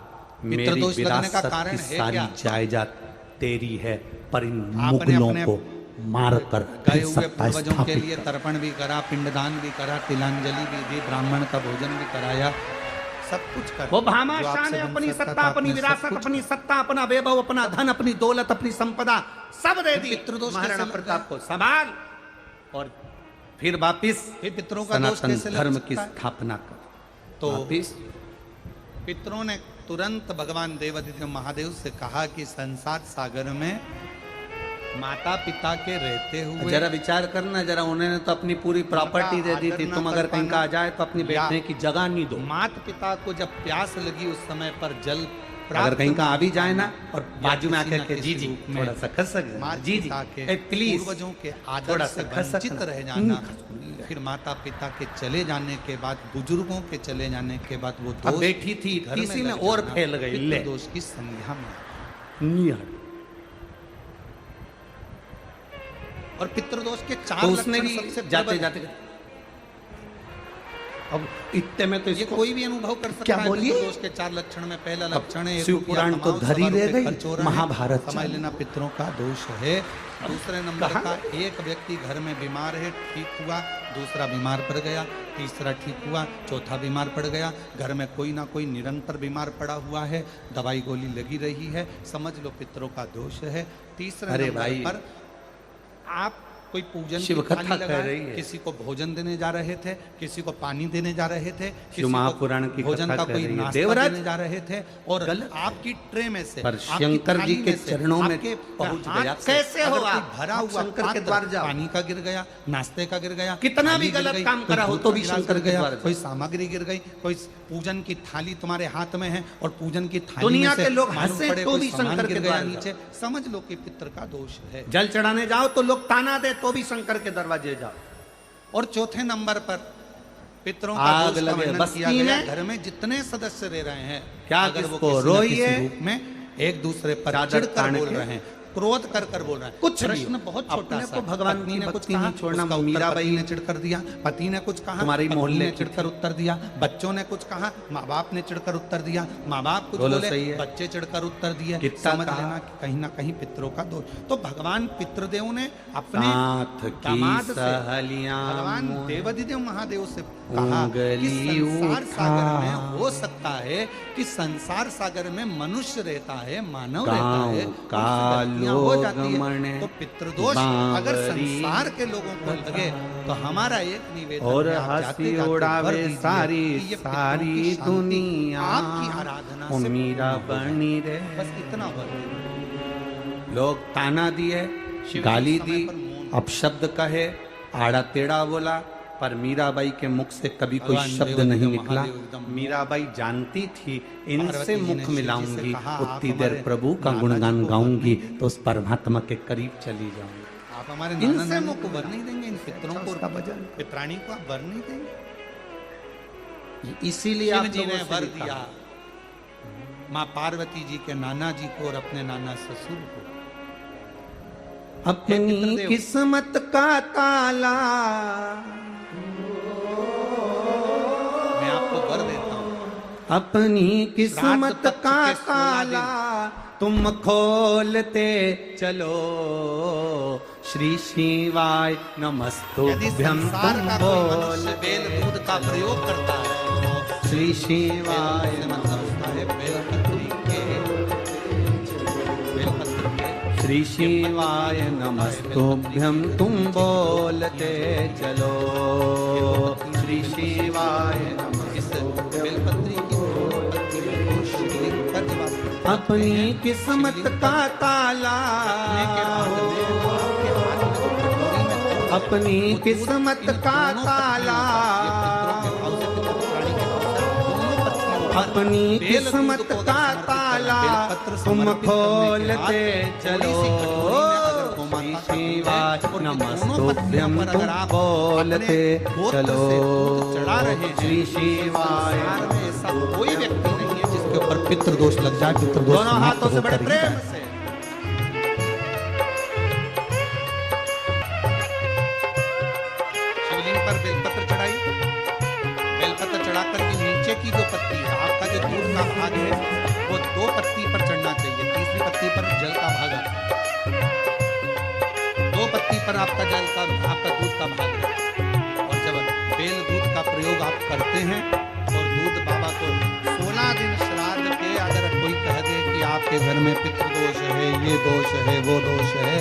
मेरी विरासत की सारी जायदाद तेरी है, पर इन मुगलों को मारकर गए हुए पूर्वजों के लिए तर्पण भी करा, पिंडदान भी करा, तिलांजलि भी दी, ब्राह्मण का भोजन भी कराया, सब कुछ कर। वो भामाशाह ने अपनी सत्ता, अपनी विरासत, अपनी सत्ता, अपना वैभव, अपना धन, अपनी दौलत, अपनी संपदा सब दे दी महाराणा प्रताप को संभाल, और फिर वापिस पितरों का दोष कैसे धर्म की स्थापना कर। तो पितरों ने तुरंत भगवान देवादिदेव महादेव से कहा कि संसार सागर में माता पिता के रहते हुए, जरा विचार करना, जरा उन्होंने तो अपनी पूरी प्रॉपर्टी दे दी थी, तुम अगर कहीं का आ जाए तो अपनी बैठने की जगह नहीं दो। माता पिता को जब प्यास लगी उस समय पर जल, अगर कहीं का आ भी जाए ना और बाजू में आकर के जी जी थोड़ा सा खसक, जी जी प्लीज, पूर्वजों के आदर से वंचित रह जाना, फिर माता पिता के चले जाने के बाद, बुजुर्गों के चले जाने के बाद वो दोष बैठी थी किसी में और फैल गई, ले दोष की संज्ञा में। और पितृदोष के 4 तो उसने भी जाते जाते, अब इतने में तो ये कोई भी अनुभव कर सकता क्या है। बोलिए? पितृदोष के 4 लक्षण में पहला लक्षण है शिव पुराण तो धरी रह गई, महाभारत समझ लेना पितरों का दोष है। दूसरे नंबर का, एक व्यक्ति घर में बीमार है, ठीक हुआ, दूसरा बीमार पड़ गया, तीसरा ठीक हुआ, चौथा बीमार पड़ गया, घर में कोई ना कोई निरंतर बीमार पड़ा हुआ है, दवाई गोली लगी रही है, समझ लो पितरों का दोष है। तीसरे नंबर पर आप कोई पूजन शिव कथा कह रही है, किसी को भोजन देने जा रहे थे, किसी को पानी देने जा रहे थे, शिव महापुराण की भोजन का कोई नाश्ता देने जा रहे थे, और आपकी ट्रे में से, पर शंकर जी के चरणों में पहुंच गया, कैसे होगा? भरा हुआ शंकर के द्वार जाओ, पानी का गिर गया, नाश्ते का गिर गया, कितना भी गलत काम करा हो तो भी शंकर के द्वार, कोई सामग्री गिर गई, कोई पूजन की थाली तुम्हारे हाथ में है और पूजन की थाली दुनिया के लोग हंसे तो भी शंकर के द्वार नीचे, समझ लो कि पितर का दोष है। जल चढ़ाने जाओ तो लोग ताना दे तो भी शंकर के दरवाजे जाओ। और चौथे नंबर पर पितरों का दोष का वर्णन किया गया, घर में जितने सदस्य रह रहे हैं, क्या अगर वो किसी रूप में एक दूसरे पर चिढ़कर बोल रहे हैं, क्रोध कर कर बोल रहे हैं, कुछ प्रश्न बहुत छोटा सा, भगवान पत्नी ने कुछ कहा, छोड़ना, मीराबाई ने चिढ़कर दिया, पति ने कुछ कहा, तुम्हारी मोहल्ले ने चिढ़कर उत्तर दिया, बच्चों ने कुछ कहा, माँ बाप ने चिढ़कर उत्तर दिया, माँ बाप कुछ बोले, बच्चे चिढ़कर उत्तर दिए, समझ लेना कहीं ना कहीं पितरों का दोष। तो भगवान पितृदेव ने अपने दामाद से, भगवान देवादिदेव महादेव से कहा कि संसार सागर में हो सकता है कि संसार सागर में मनुष्य रहता है, मानव रहता है, हो जाती है, तो पितृदोष अगर संसार के लोगों को लगे तो हमारा एक निवेदन और हंसी उड़ावे सारी सारी दुनिया आपकी आराधना से मीरा बनी रे। बस इतना बोल, लोग ताना दिए, गाली दी, अपशब्द कहे, आड़ा टेढ़ा बोला, पर मीराबाई के मुख से कभी कोई शब्द नहीं निकला। मीराबाई जानती थी इनसे मुख मिलाऊंगी उतनी देर प्रभु का गुणगान गाऊंगी तो उस परमात्मा के करीब चली जाऊंगी। आप हमारे इनसे मुख वर नहीं देंगे, इन पितरों को, पितरानी को आप वर नहीं देंगे। इसीलिए शिव आप जी लोगों ने से वर लिखा। दिया माँ पार्वती जी के नाना जी को और अपने नाना ससुर को। अपनी किस्मत का ताला मैं आपको वर देता हूं, अपनी किस्मत का ताला तुम खोलते चलो। श्री शिवाय नमस्तुभ्यं तुम बोल। बेल दूध का प्रयोग करता है, श्री शिवाय मतलब उसका है बेलपत्री के, बेलपत्र के। श्री शिवाय नमस्तुभ्यं तुम बोलते चलो। श्री शिवाय बेलपत्री की अपनी किस्मत का ताला, अपनी किस्मत का ताला, अपनी किस्मत का ताला तुम खोलते चलो। श्री शिवाय नमस्तुभ्यं तुम बोलते चलो। श्री शिवाय ऐसा कोई व्यक्ति नहीं है जिसके ऊपर पितृदोष लग जाए। पितृदोष दोनों हाथों से बड़े प्रेम से शिवलिंग पर बेलपत्र चढ़ाई। बेलपत्र चढ़ाकर के नीचे की जो पत्ती है, आपका जो दूध का भाग है वो 2 पत्ती पर चढ़ना चाहिए, तीसरी पत्ती पर जल का भाग है। 2 पत्ती पर आपका दूध का भाग है। और जब बेल दूध का प्रयोग आप करते हैं और दूध बाबा को 16 दिन श्राद्ध के अगर कोई कह दे कि आपके घर में पितृदोष है, ये दोष है, वो दोष है,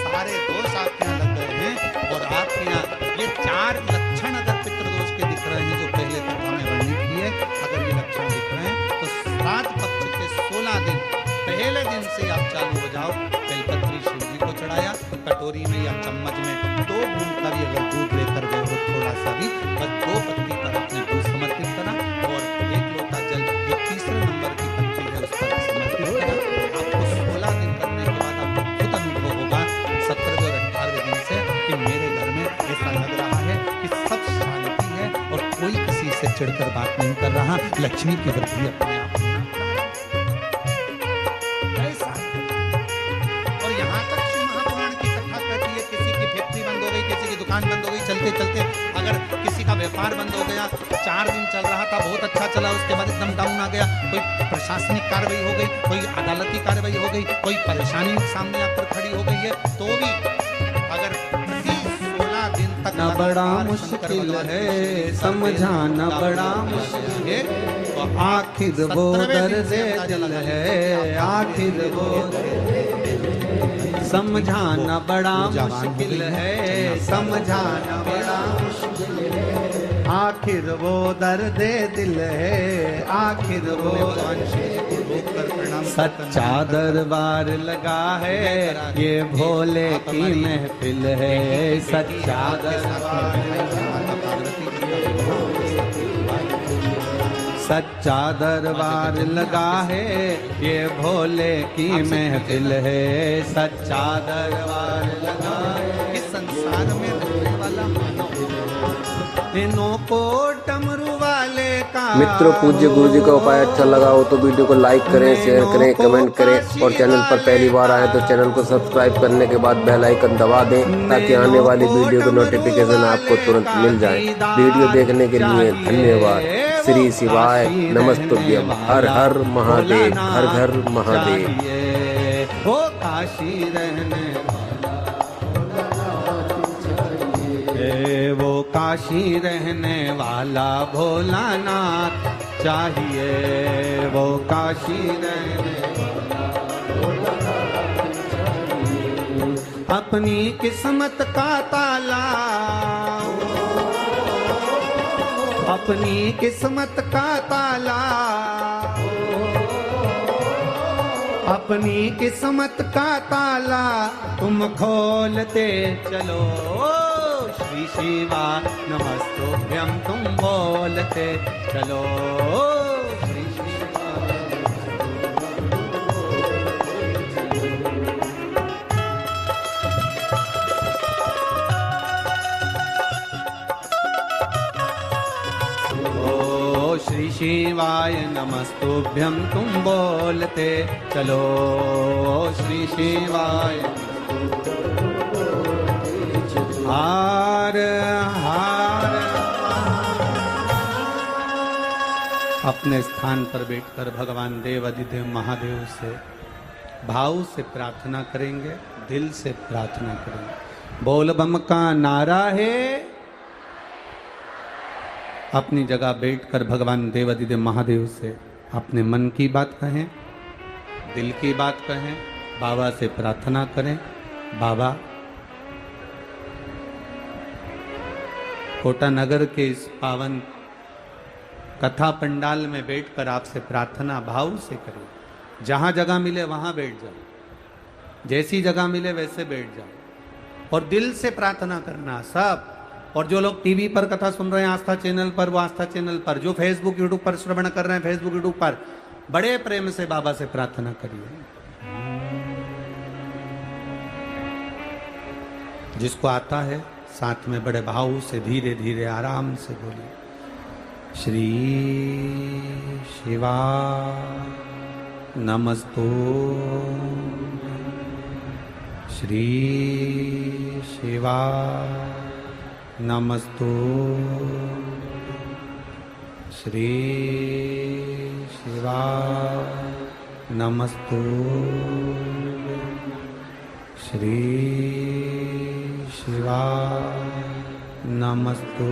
सारे दोष आपके यहाँ लग गए हैं। और आपके यहाँ ये 4 लक्षण अगर पितृदोष के दिख रहे हैं जो पहले कथा में वर्णित किए, अगर ये लक्षण दिख रहे हैं तो श्राद्ध पक्ष के 16 दिन पहले दिन से आप चालू हो जाओ। बेलपत्री शिव जी को चढ़ाया, कटोरी में या चम्मच में 2 बूंद का भी अगर दूध लेकर गए हो, थोड़ा सा भी, बस 2 पत्ती पर आपने दूध समर्पित करा और 1 लोटा जल जो तीसरे नंबर की पत्ती है उस पर समर्पित करा। आपको 16 दिन करने के बाद आपको खुद अनुभव होगा 17वें और 18वें दिन से कि मेरे घर में ऐसा लग रहा है कि सब शांति है और कोई किसी से चिढ़कर बात नहीं कर रहा, लक्ष्मी की वृद्धि अपने आप होना। ऐसा है। और यहाँ तक श्री महापुराण की कथा कहती है किसी की फैक्ट्री बंद हो गई, किसी की दुकान बंद हो गई, चलते चलते अगर किसी का व्यापार बंद हो गया, 4 दिन चल रहा था, बहुत अच्छा चला, उसके बाद एकदम डाउन आ गया, कोई प्रशासनिक कार्रवाई हो गई, कोई अदालती कार्रवाई हो गई, कोई परेशानी सामने आकर खड़ी हो गई है, तो भी अगर 16 दिन तक न बड़ा मुश्किल है समझाना, बड़ा मुश्किल है तो आखिर वो दर्द दिल है, आखिर वो समझाना बड़ा मुश्किल है, समझाना बड़ा मुश्किल है, आखिर वो दर्द दिल है, आखिर वो सच्चा दरबार लगा है, ये भोले की महफिल है, सच्चा दरबार, सच्चा दरबार लगा है, ये भोले की महफिल है, सच्चा दरबार लगा है। इस संसार में रहने वाला मानव इन्हों को डमरू वाले का। मित्रों, पूज्य गुरु जी का उपाय अच्छा लगा हो तो वीडियो को लाइक करें, शेयर करें, कमेंट करें और चैनल पर पहली बार आए तो चैनल को सब्सक्राइब करने के बाद बेल आइकन दबा दें ताकि आने वाली वीडियो की नोटिफिकेशन आपको तुरंत मिल जाए। वीडियो देखने के लिए धन्यवाद। श्री शिवाय नमस्तुभ्यं। हर हर महादेव, हर घर महादेव। वो काशी रहने वो काशी रहने वाला भोलानाथ चाहिए, वो काशी रहने वाला भोलानाथ चाहिए। अपनी किस्मत का ताला, अपनी किस्मत का ताला, अपनी किस्मत का ताला तुम खोलते चलो। श्री शिवा नमस्तुभ्यं तुम बोलते चलो। श्री शिवा श्री शिवाय नमस्तुभ्यं तुम बोलते चलो, श्री शिवाय हार हार। अपने स्थान पर बैठकर भगवान देव अधिदेव महादेव से भाव से प्रार्थना करेंगे, दिल से प्रार्थना करेंगे। बोल बम का नारा है। अपनी जगह बैठकर भगवान देव अधिदेव महादेव से अपने मन की बात कहें, दिल की बात कहें, बाबा से प्रार्थना करें। बाबा, कोटा नगर के इस पावन कथा पंडाल में बैठकर आपसे प्रार्थना भाव से करें। जहां जगह मिले वहां बैठ जाओ, जैसी जगह मिले वैसे बैठ जाओ और दिल से प्रार्थना करना सब। और जो लोग टीवी पर कथा सुन रहे हैं आस्था चैनल पर, वो आस्था चैनल पर, जो फेसबुक यूट्यूब पर श्रवण कर रहे हैं फेसबुक यूट्यूब पर, बड़े प्रेम से बाबा से प्रार्थना करिए। जिसको आता है साथ में बड़े भाव से धीरे धीरे आराम से बोलिए, श्री शिवा नमस्तो, श्री शिवा नमस्तो, श्री शिवा नमस्तो, श्री शिवा नमस्तो,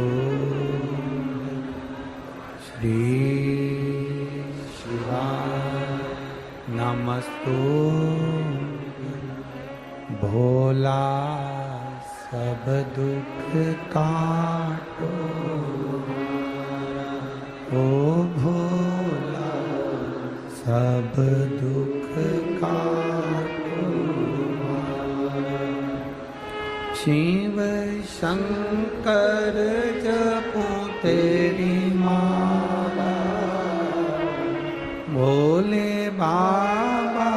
श्री शिवा नमस्तो। भोला सब दुख काटो, ओ भोला सब दुख काटो। शिव शंकर जपो तेरी माला, भोले बाबा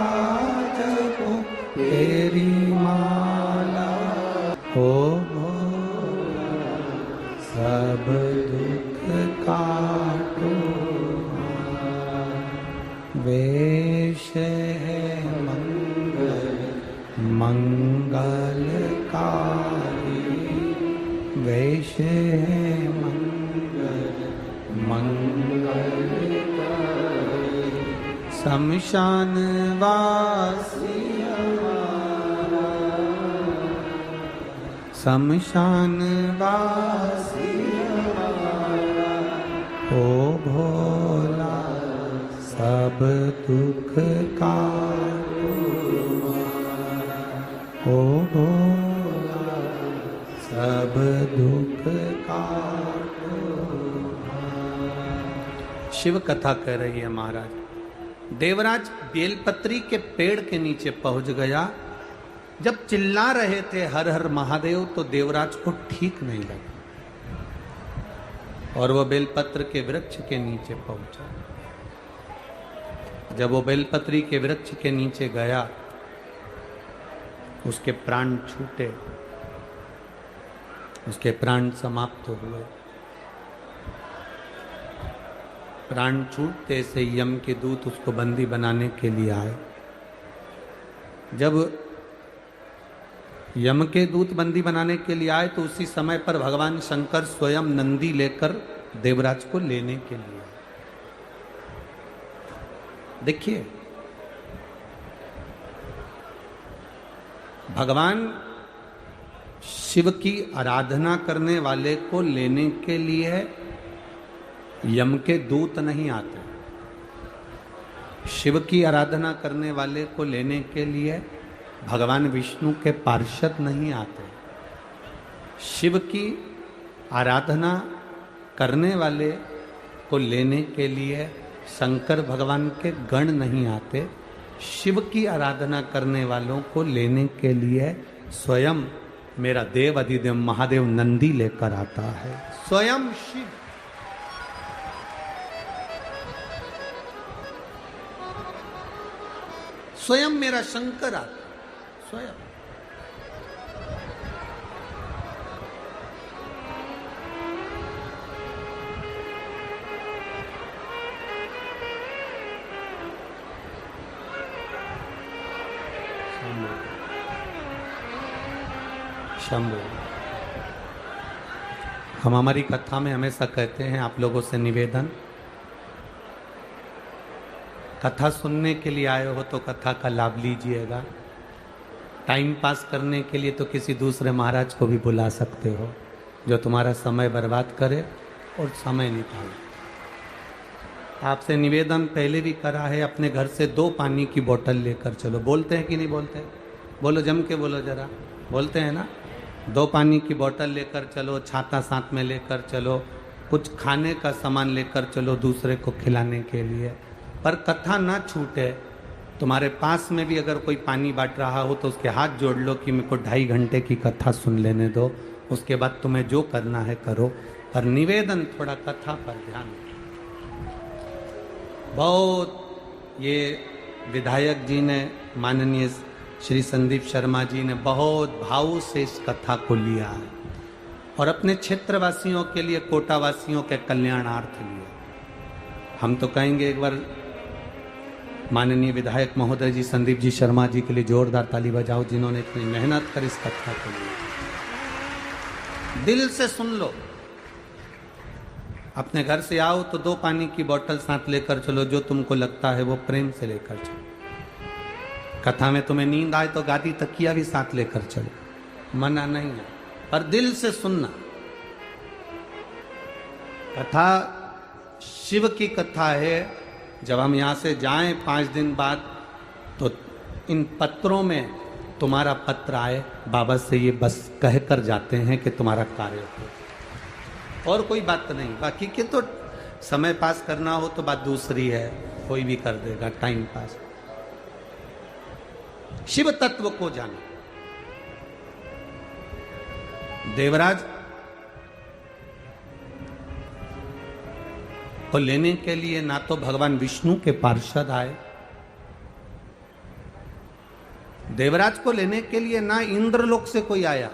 जपो तेरी माला, ओ भोला सब दुख काटो। वेश है मंगल मंगलकारी, वेश है मंगल मंगलकारी। शमशान वासी हमारा, शमशान वासी हमारा, ओ भोला सब दुख काटो, ओ भोला सब दुख काटो। शिव कथा कह रही है महाराज। देवराज बेलपत्री के पेड़ के नीचे पहुंच गया। जब चिल्ला रहे थे हर हर महादेव, तो देवराज को ठीक नहीं लगा और वो बेलपत्र के वृक्ष के नीचे पहुंचा। जब वो बेलपत्री के वृक्ष के नीचे गया, उसके प्राण छूटे, उसके प्राण समाप्त हुए। प्राण छूटते से यम के दूत उसको बंदी बनाने के लिए आए। जब यम के दूत बंदी बनाने के लिए आए, तो उसी समय पर भगवान शंकर स्वयं नंदी लेकर देवराज को लेने के लिए आए। देखिए, भगवान शिव की आराधना करने वाले को लेने के लिए यम के दूत नहीं आते। शिव की आराधना करने वाले को लेने के लिए भगवान विष्णु के पार्षद नहीं आते। शिव की आराधना करने वाले को लेने के लिए शंकर भगवान के गण नहीं आते। शिव की आराधना करने वालों को लेने के लिए स्वयं मेरा देव अधिदेव महादेव नंदी लेकर आता है। स्वयं शिव। स्वयं मेरा शंकर आता, स्वयं। शंभु। हम हमारी कथा में हमेशा कहते हैं, आप लोगों से निवेदन, कथा सुनने के लिए आए हो तो कथा का लाभ लीजिएगा। टाइम पास करने के लिए तो किसी दूसरे महाराज को भी बुला सकते हो जो तुम्हारा समय बर्बाद करे और समय निकाले। आपसे निवेदन पहले भी करा है, अपने घर से 2 पानी की बोतल लेकर चलो। बोलते हैं कि नहीं बोलते हैं? बोलो, जम के बोलो जरा। बोलते हैं ना? 2 पानी की बोतल लेकर चलो, छाता साथ में लेकर चलो, कुछ खाने का सामान लेकर चलो दूसरे को खिलाने के लिए। पर कथा ना छूटे। तुम्हारे पास में भी अगर कोई पानी बांट रहा हो तो उसके हाथ जोड़ लो कि मेरे को 2.5 घंटे की कथा सुन लेने दो, उसके बाद तुम्हें जो करना है करो। पर निवेदन, थोड़ा कथा पर ध्यान। बहुत ये विधायक जी ने, माननीय श्री संदीप शर्मा जी ने बहुत भाव से इस कथा को लिया है और अपने क्षेत्रवासियों के लिए, कोटावासियों के कल्याणार्थ लिया। हम तो कहेंगे एक बार माननीय विधायक महोदय जी संदीप जी शर्मा जी के लिए जोरदार ताली बजाओ, जिन्होंने इतनी मेहनत कर इस कथा को लिया। दिल से सुन लो। अपने घर से आओ तो 2 पानी की बोतल साथ लेकर चलो, जो तुमको लगता है वो प्रेम से लेकर चलो। कथा में तुम्हें नींद आए तो गादी तकिया भी साथ लेकर चलो, मना नहीं है, पर दिल से सुनना। कथा शिव की कथा है। जब हम यहाँ से जाएं 5 दिन बाद तो इन पत्रों में तुम्हारा पत्र आए, बाबा से ये बस कहकर जाते हैं कि तुम्हारा कार्य हो, और कोई बात नहीं। बाकी के तो समय पास करना हो तो बात दूसरी है, कोई भी कर देगा टाइम पास। शिव तत्व को जानो। देवराज को लेने के लिए ना तो भगवान विष्णु के पार्षद आए, देवराज को लेने के लिए ना इंद्रलोक से कोई आया,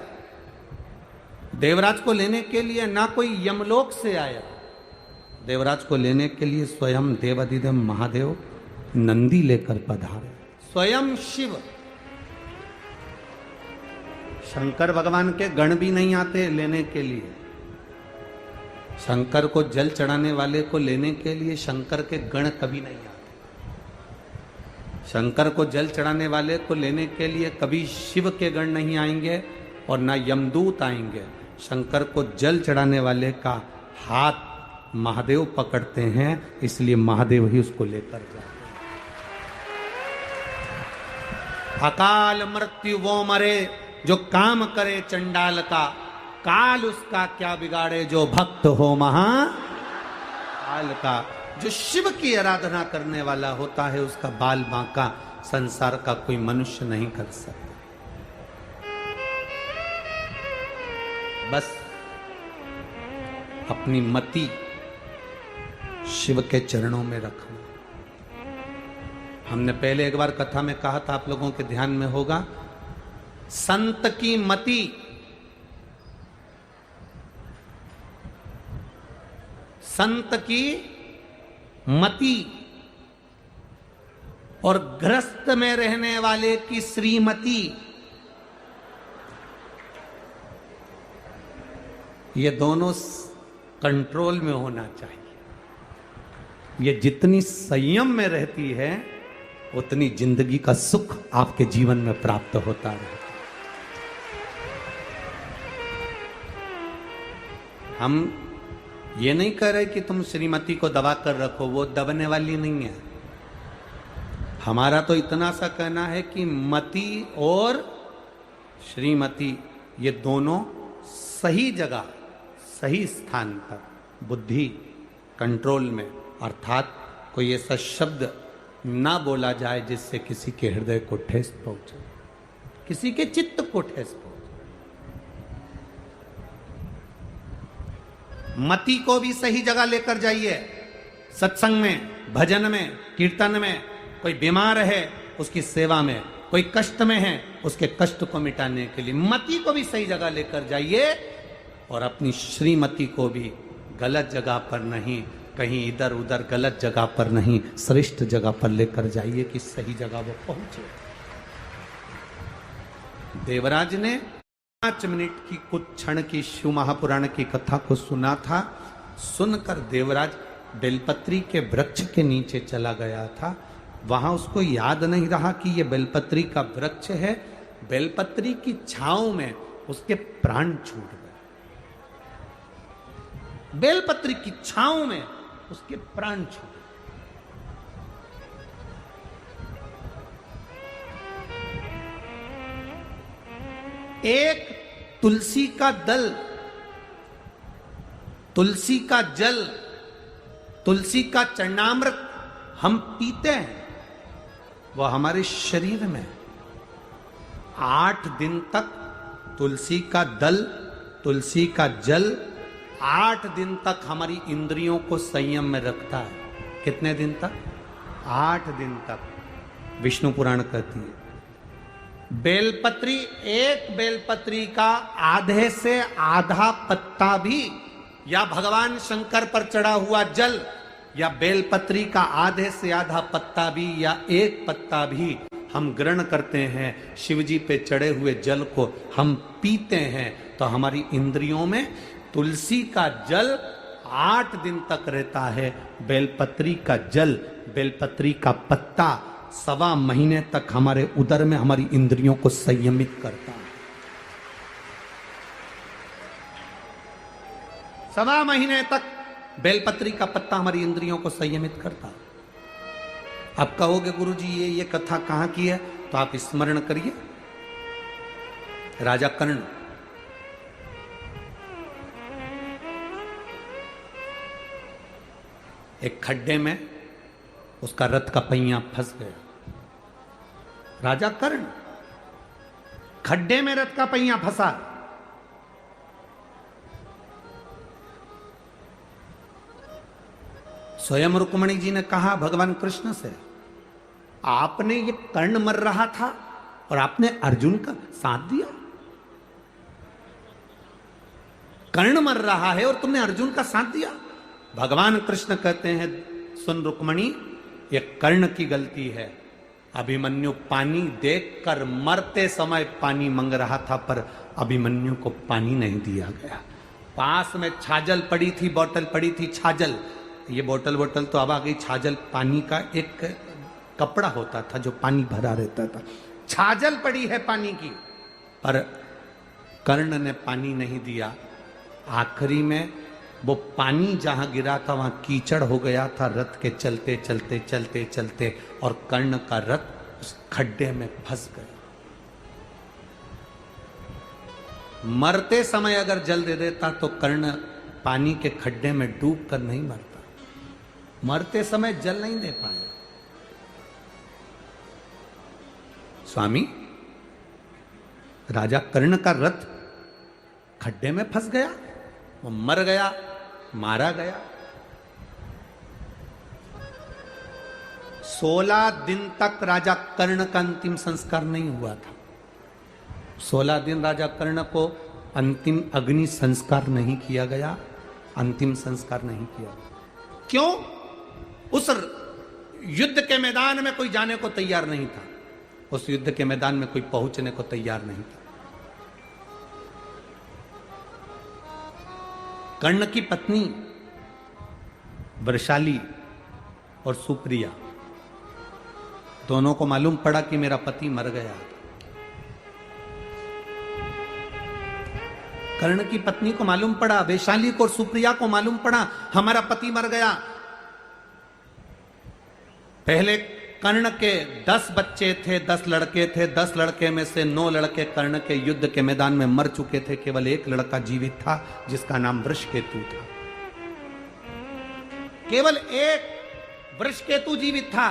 देवराज को लेने के लिए ना कोई यमलोक से आया। देवराज को लेने के लिए स्वयं देवाधिदेव महादेव नंदी लेकर पधारे, स्वयं शिव। शंकर भगवान के गण भी नहीं आते लेने के लिए। शंकर को जल चढ़ाने वाले को लेने के लिए शंकर के गण कभी नहीं आते। शंकर को जल चढ़ाने वाले को लेने के लिए कभी शिव के गण नहीं आएंगे और ना यमदूत आएंगे। शंकर को जल चढ़ाने वाले का हाथ महादेव पकड़ते हैं, इसलिए महादेव ही उसको लेकर जाते हैं। अकाल मृत्यु वो मरे जो काम करे चंडाल का, काल उसका क्या बिगाड़े जो भक्त हो महाकाल का। जो शिव की आराधना करने वाला होता है उसका बाल बांका संसार का कोई मनुष्य नहीं कर सकता। बस अपनी मति शिव के चरणों में रखना। हमने पहले एक बार कथा में कहा था, आप लोगों के ध्यान में होगा, संत की मति संत की मति और ग्रस्त में रहने वाले की श्रीमती, ये दोनों कंट्रोल में होना चाहिए। ये जितनी संयम में रहती है उतनी जिंदगी का सुख आपके जीवन में प्राप्त होता है। हम ये नहीं कह रहे कि तुम श्रीमती को दबा कर रखो, वो दबने वाली नहीं है। हमारा तो इतना सा कहना है कि मति और श्रीमती ये दोनों सही जगह सही स्थान पर, बुद्धि कंट्रोल में, अर्थात कोई ऐसा शब्द ना बोला जाए जिससे किसी के हृदय को ठेस पहुंचे, किसी के चित्त को ठेस पहुंचे। मति को भी सही जगह लेकर जाइए। सत्संग में, भजन में, कीर्तन में। कोई बीमार है उसकी सेवा में, कोई कष्ट में है उसके कष्ट को मिटाने के लिए मति को भी सही जगह लेकर जाइए, और अपनी श्रीमती को भी गलत जगह पर नहीं, कहीं इधर उधर गलत जगह पर नहीं, श्रेष्ठ जगह पर लेकर जाइए कि सही जगह वो पहुंचे। देवराज ने 5 मिनट की कुछ क्षण की शिव महापुराण की कथा को सुना था। सुनकर देवराज बेलपत्री के वृक्ष के नीचे चला गया था। वहां उसको याद नहीं रहा कि यह बेलपत्री का वृक्ष है। बेलपत्री की छांव में उसके प्राण छूट गए। बेलपत्री की छांव में उसके प्राण छूट गए। एक तुलसी का दल, तुलसी का जल, तुलसी का चरणामृत हम पीते हैं, वह हमारे शरीर में 8 दिन तक तुलसी का दल, तुलसी का जल 8 दिन तक हमारी इंद्रियों को संयम में रखता है। कितने दिन तक? 8 दिन तक। विष्णु पुराण कहती है बेलपत्री, एक बेलपत्री का आधे से आधा पत्ता भी, या भगवान शंकर पर चढ़ा हुआ जल, या बेलपत्री का आधे से आधा पत्ता भी, या एक पत्ता भी हम ग्रहण करते हैं, शिवजी पे चढ़े हुए जल को हम पीते हैं, तो हमारी इंद्रियों में तुलसी का जल 8 दिन तक रहता है। बेलपत्री का जल, बेलपत्री का पत्ता 1.25 महीने तक हमारे उदर में हमारी इंद्रियों को संयमित करता है। 1.25 महीने तक बेलपत्री का पत्ता हमारी इंद्रियों को संयमित करता है। आप कहोगे गुरुजी ये कथा कहां की है, तो आप स्मरण करिए राजा कर्ण। एक खड्डे में उसका रथ का पहिया फंस गया। राजा कर्ण खड्डे में रथ का पहिया फंसा। स्वयं रुक्मणी जी ने कहा भगवान कृष्ण से, आपने ये कर्ण मर रहा था और आपने अर्जुन का साथ दिया। कर्ण मर रहा है और तुमने अर्जुन का साथ दिया। भगवान कृष्ण कहते हैं, सुन रुक्मणी, ये कर्ण की गलती है। अभिमन्यु पानी देखकर मरते समय पानी मांग रहा था, पर अभिमन्यु को पानी नहीं दिया गया। पास में छाजल पड़ी थी, बोतल पड़ी थी छाजल। ये बोतल तो अब आ गई छाजल, पानी का एक कपड़ा होता था जो पानी भरा रहता था। छाजल पड़ी है पानी की, पर कर्ण ने पानी नहीं दिया। आखिरी में वो पानी जहां गिरा था वहां कीचड़ हो गया था रथ के चलते चलते चलते चलते, और कर्ण का रथ उस खड्डे में फंस गया। मरते समय अगर जल दे देता तो कर्ण पानी के खड्डे में डूब कर नहीं मरता। मरते समय जल नहीं दे पाया। स्वामी, राजा कर्ण का रथ खड्डे में फंस गया, वो मर गया, मारा गया। 16 दिन तक राजा कर्ण का अंतिम संस्कार नहीं हुआ था। 16 दिन राजा कर्ण को अंतिम अग्नि संस्कार नहीं किया गया, अंतिम संस्कार नहीं किया। क्यों? उस युद्ध के मैदान में कोई जाने को तैयार नहीं था। उस युद्ध के मैदान में कोई पहुंचने को तैयार नहीं था। कर्ण की पत्नी वृषाली और सुप्रिया, दोनों को मालूम पड़ा कि मेरा पति मर गया। कर्ण की पत्नी को मालूम पड़ा, वैशाली को और सुप्रिया को मालूम पड़ा हमारा पति मर गया। पहले कर्ण के 10 बच्चे थे, 10 लड़के थे। 10 लड़के में से 9 लड़के कर्ण के युद्ध के मैदान में मर चुके थे। केवल एक लड़का जीवित था जिसका नाम वृषकेतु था। केवल एक वृषकेतु जीवित था।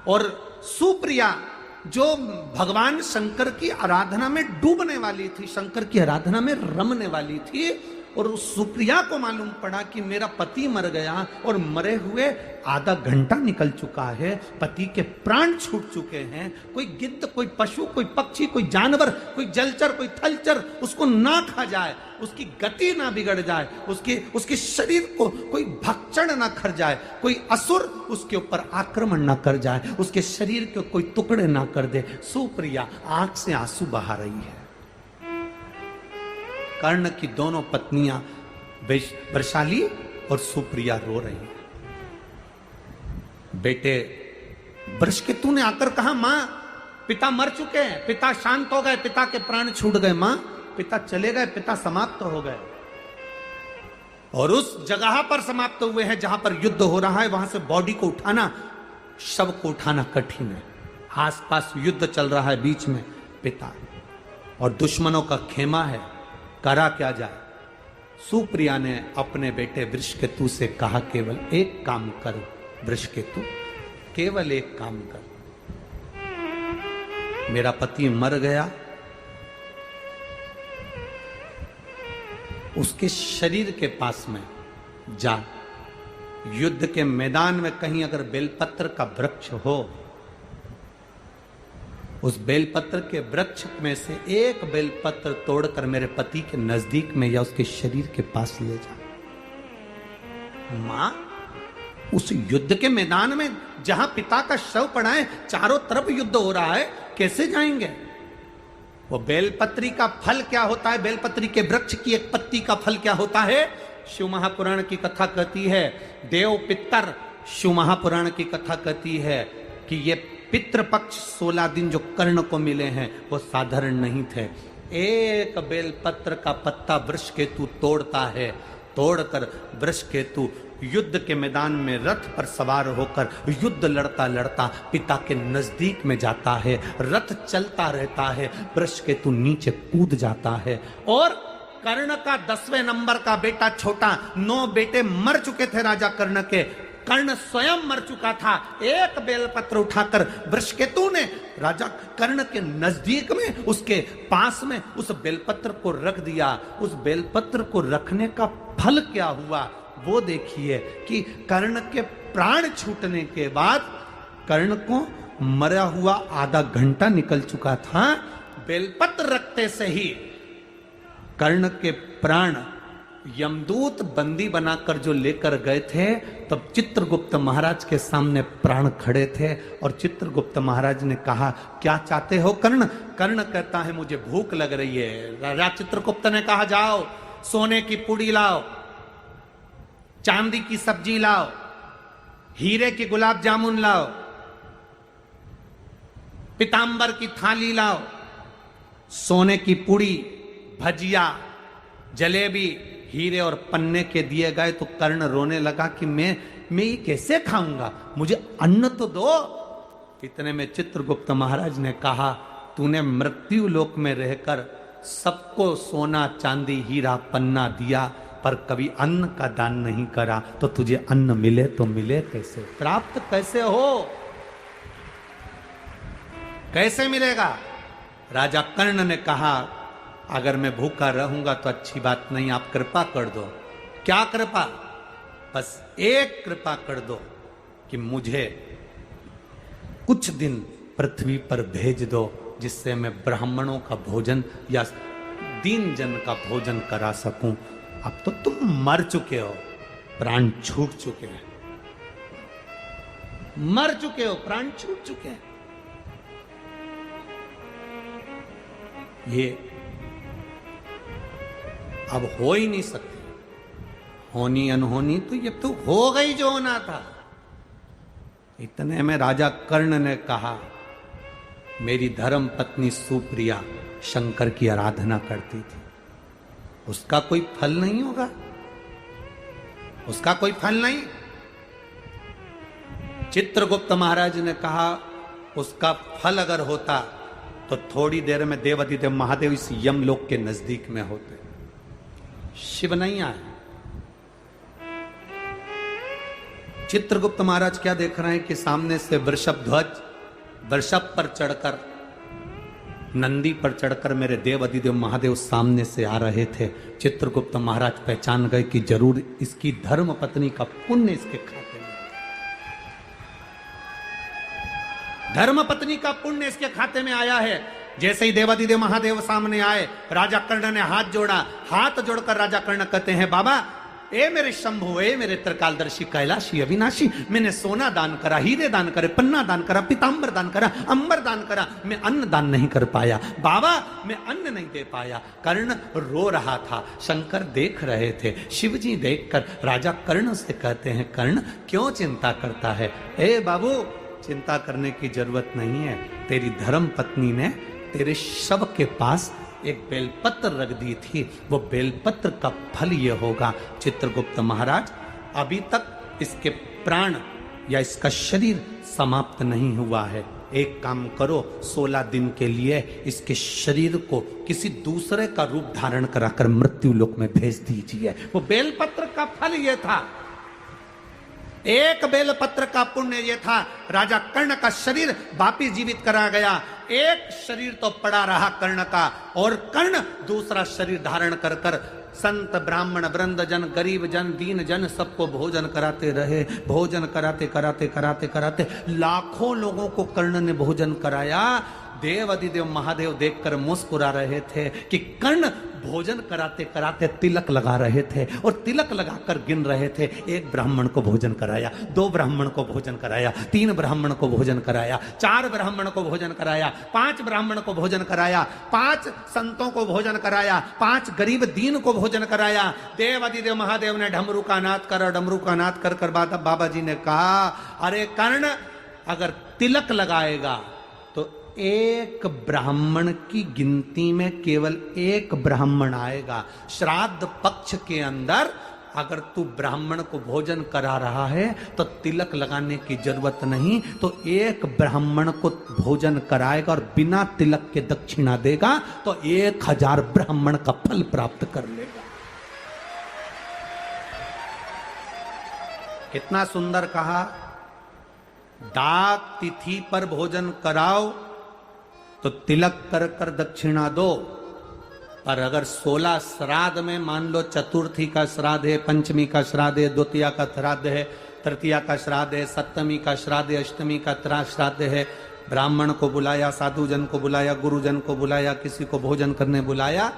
और सुप्रिया जो भगवान शंकर की आराधना में डूबने वाली थी, शंकर की आराधना में रमने वाली थी, और उस सुप्रिया को मालूम पड़ा कि मेरा पति मर गया और मरे हुए आधा घंटा निकल चुका है, पति के प्राण छूट चुके हैं। कोई गिद्ध, कोई पशु, कोई पक्षी, कोई जानवर, कोई जलचर, कोई थलचर उसको ना खा जाए, उसकी गति ना बिगड़ जाए, उसके शरीर को कोई भक्षण ना कर जाए, कोई असुर उसके ऊपर आक्रमण ना कर जाए, उसके शरीर के कोई टुकड़े ना कर दे। सुप्रिया आंख से आंसू बहा रही है। कर्ण की दोनों पत्नियां वृषाली और सुप्रिया रो रही हैं। बेटे वृषकेतु ने आकर कहा, मां पिता मर चुके हैं, पिता शांत हो गए, पिता के प्राण छूट गए, मां पिता चले गए, पिता समाप्त हो गए। और उस जगह पर समाप्त हुए हैं जहां पर युद्ध हो रहा है, वहां से बॉडी को उठाना, शव को उठाना कठिन है। आसपास युद्ध चल रहा है, बीच में पिता और दुश्मनों का खेमा है, करा क्या जाए। सुप्रिया ने अपने बेटे वृषकेतु से कहा, केवल एक काम करो वृषकेतु, केवल एक काम कर, मेरा पति मर गया, उसके शरीर के पास में जा, युद्ध के मैदान में कहीं अगर बेलपत्र का वृक्ष हो, उस बेलपत्र के वृक्ष में से एक बेलपत्र तोड़कर मेरे पति के नजदीक में या उसके शरीर के पास ले जा। मां उस युद्ध के मैदान में जहां पिता का शव पड़ा है, चारों तरफ युद्ध हो रहा है, कैसे जाएंगे? वो बेलपत्री का फल क्या होता है, बेलपत्री के वृक्ष की एक पत्ती का फल क्या होता है? शिव महापुराण की कथा कहती है, देव पितर, शिव महापुराण की कथा कहती है कि ये पितृपक्ष 16 दिन जो कर्ण को मिले हैं वो साधारण नहीं थे। एक बेलपत्र का पत्ता वृषकेतु तोड़ता है, तोड़कर वृषकेतु युद्ध के मैदान में रथ पर सवार होकर युद्ध लड़ता लड़ता पिता के नजदीक में जाता है। रथ चलता रहता है, वृषकेतु नीचे कूद जाता है और कर्ण का 10वें नंबर का बेटा छोटा, 9 बेटे मर चुके थे राजा कर्ण के, कर्ण स्वयं मर चुका था। एक बेलपत्र उठाकर वृषकेतु ने राजा कर्ण के नजदीक में, उसके पास में उस बेलपत्र को रख दिया। उस बेलपत्र को रखने का फल क्या हुआ वो देखिए कि कर्ण के प्राण छूटने के बाद कर्ण को मरा हुआ आधा घंटा निकल चुका था। बेलपत्र रखते से ही कर्ण के प्राण यमदूत बंदी बनाकर जो लेकर गए थे, तब चित्रगुप्त महाराज के सामने प्राण खड़े थे और चित्रगुप्त महाराज ने कहा, क्या चाहते हो कर्ण? कर्ण कहता है, मुझे भूख लग रही है। राजा चित्रगुप्त ने कहा, जाओ सोने की पुड़ी लाओ, चांदी की सब्जी लाओ, हीरे की गुलाब जामुन लाओ, पीतांबर की थाली लाओ, सोने की पुड़ी, भजिया, जलेबी, हीरे और पन्ने के दिए गए। तो कर्ण रोने लगा कि मैं ये कैसे खाऊंगा, मुझे अन्न तो दो। इतने में चित्रगुप्त महाराज ने कहा, तूने मृत्यु लोक में रहकर सबको सोना चांदी हीरा पन्ना दिया, पर कभी अन्न का दान नहीं करा, तो तुझे अन्न मिले तो मिले कैसे, प्राप्त कैसे हो, कैसे मिलेगा? राजा कर्ण ने कहा, अगर मैं भूखा रहूंगा तो अच्छी बात नहीं, आप कृपा कर दो। क्या कृपा? बस एक कृपा कर दो कि मुझे कुछ दिन पृथ्वी पर भेज दो, जिससे मैं ब्राह्मणों का भोजन या दीन जन का भोजन करा सकूं। अब तो तुम मर चुके हो, प्राण छूट चुके हैं, मर चुके हो, प्राण छूट चुके हैं। ये अब हो ही नहीं सकती, होनी अनहोनी तो ये तो हो गई जो होना था। इतने में राजा कर्ण ने कहा, मेरी धर्म पत्नी सुप्रिया शंकर की आराधना करती थी, उसका कोई फल नहीं होगा, उसका कोई फल नहीं। चित्रगुप्त महाराज ने कहा, उसका फल अगर होता तो थोड़ी देर में देवाधिदेव महादेव इस यमलोक के नजदीक में होते। शिव नहीं आए। चित्रगुप्त महाराज क्या देख रहे हैं कि सामने से वृषभ ध्वज वृषभ पर चढ़कर, नंदी पर चढ़कर मेरे देव अधिदेव महादेव सामने से आ रहे थे। चित्रगुप्त महाराज पहचान गए कि जरूर इसकी धर्म पत्नी का पुण्य इसके खाते में, धर्म पत्नी का पुण्य इसके खाते में आया है। जैसे ही देवाधिदेव महादेव सामने आए, राजा कर्ण ने हाथ जोड़ा। हाथ जोड़कर राजा कर्ण कहते हैं, बाबा ए मेरे शंभु, ए मेरे त्रिकालदर्शी कैलाशी अविनाशी, मैंने सोना दान करा, हीरे दान करे, पन्ना दान करा, पीतांबर दान करा, अंबर दान करा, मैं अन्न दान नहीं कर पाया। बाबा मैं अन्न नहीं दे पाया। कर्ण रो रहा था, शंकर देख रहे थे। शिवजी देखकर राजा कर्ण से कहते हैं, कर्ण क्यों चिंता करता है? ए बाबू चिंता करने की जरूरत नहीं है। तेरी धर्म पत्नी ने तेरे शव के पास एक बेलपत्र रख दी थी, वो बेलपत्र का फल ये होगा। चित्रगुप्त महाराज, अभी तक इसके प्राण या इसका शरीर समाप्त नहीं हुआ है। एक काम करो, 16 दिन के लिए इसके शरीर को किसी दूसरे का रूप धारण कराकर मृत्यु लोक में भेज दीजिए। वो बेलपत्र का फल ये था, एक बेलपत्र का पुण्य ये था। राजा कर्ण का शरीर वापिस जीवित करा गया। एक शरीर तो पड़ा रहा कर्ण का, और कर्ण दूसरा शरीर धारण कर कर संत ब्राह्मण वृंद जन, गरीब जन, दीन जन सबको भोजन कराते रहे। भोजन कराते कराते कराते कराते लाखों लोगों को कर्ण ने भोजन कराया। देव अधिदेव महादेव देखकर मुस्कुरा रहे थे कि कर्ण भोजन कराते कराते तिलक लगा रहे थे, और तिलक लगाकर गिन रहे थे। एक ब्राह्मण को भोजन कराया, 2 ब्राह्मण को भोजन कराया, 3 ब्राह्मण को भोजन कराया, 4 ब्राह्मण को भोजन कराया, 5 ब्राह्मण को भोजन कराया, 5 संतों को भोजन कराया, 5 गरीब दीन को भोजन कराया। देव अधिदेव महादेव ने डमरू का नाद कर, डमरू का नाद कर कर बाबा जी ने कहा, अरे कर्ण अगर तिलक लगाएगा तो एक ब्राह्मण की गिनती में केवल 1 ब्राह्मण आएगा। श्राद्ध पक्ष के अंदर अगर तू ब्राह्मण को भोजन करा रहा है तो तिलक लगाने की जरूरत नहीं, तो 1 ब्राह्मण को भोजन कराएगा और बिना तिलक के दक्षिणा देगा तो 1000 ब्राह्मण का फल प्राप्त कर लेगा। कितना सुंदर कहा, डाक तिथि पर भोजन कराओ तो तिलक कर कर दक्षिणा दो, पर अगर 16 श्राद्ध में मान लो चतुर्थी का श्राद्ध है, पंचमी का श्राद्ध है, द्वितीया का श्राद्ध है, तृतीया का श्राद्ध है, सप्तमी का श्राद्ध है, अष्टमी का श्राद्ध है, ब्राह्मण को बुलाया, साधुजन को बुलाया, गुरुजन को बुलाया, किसी को भोजन करने बुलाया,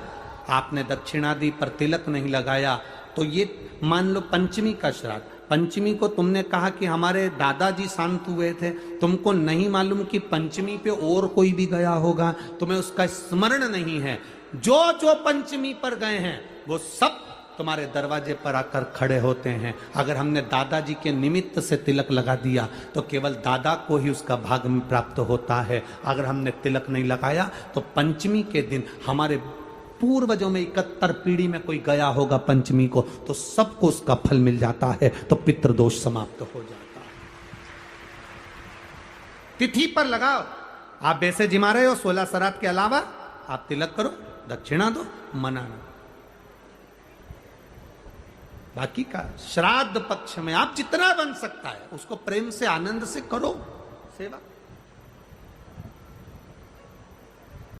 आपने दक्षिणा दी पर तिलक नहीं लगाया, तो ये मान लो पंचमी का श्राद्ध। पंचमी को तुमने कहा कि हमारे दादाजी शांत हुए थे, तुमको नहीं मालूम कि पंचमी पे और कोई भी गया होगा, तुम्हें उसका स्मरण नहीं है। जो जो पंचमी पर गए हैं वो सब तुम्हारे दरवाजे पर आकर खड़े होते हैं। अगर हमने दादाजी के निमित्त से तिलक लगा दिया तो केवल दादा को ही उसका भाग में प्राप्त होता है। अगर हमने तिलक नहीं लगाया तो पंचमी के दिन हमारे पूर्वजों में 71 पीढ़ी में कोई गया होगा पंचमी को, तो सबको उसका फल मिल जाता है, तो पितृदोष समाप्त हो जाता है। तिथि पर लगाओ। आप वैसे जिमा रहे हो 16 श्राद्ध के अलावा आप तिलक करो, दक्षिणा दो, मना ना। बाकी का श्राद्ध पक्ष में आप जितना बन सकता है उसको प्रेम से आनंद से करो सेवा।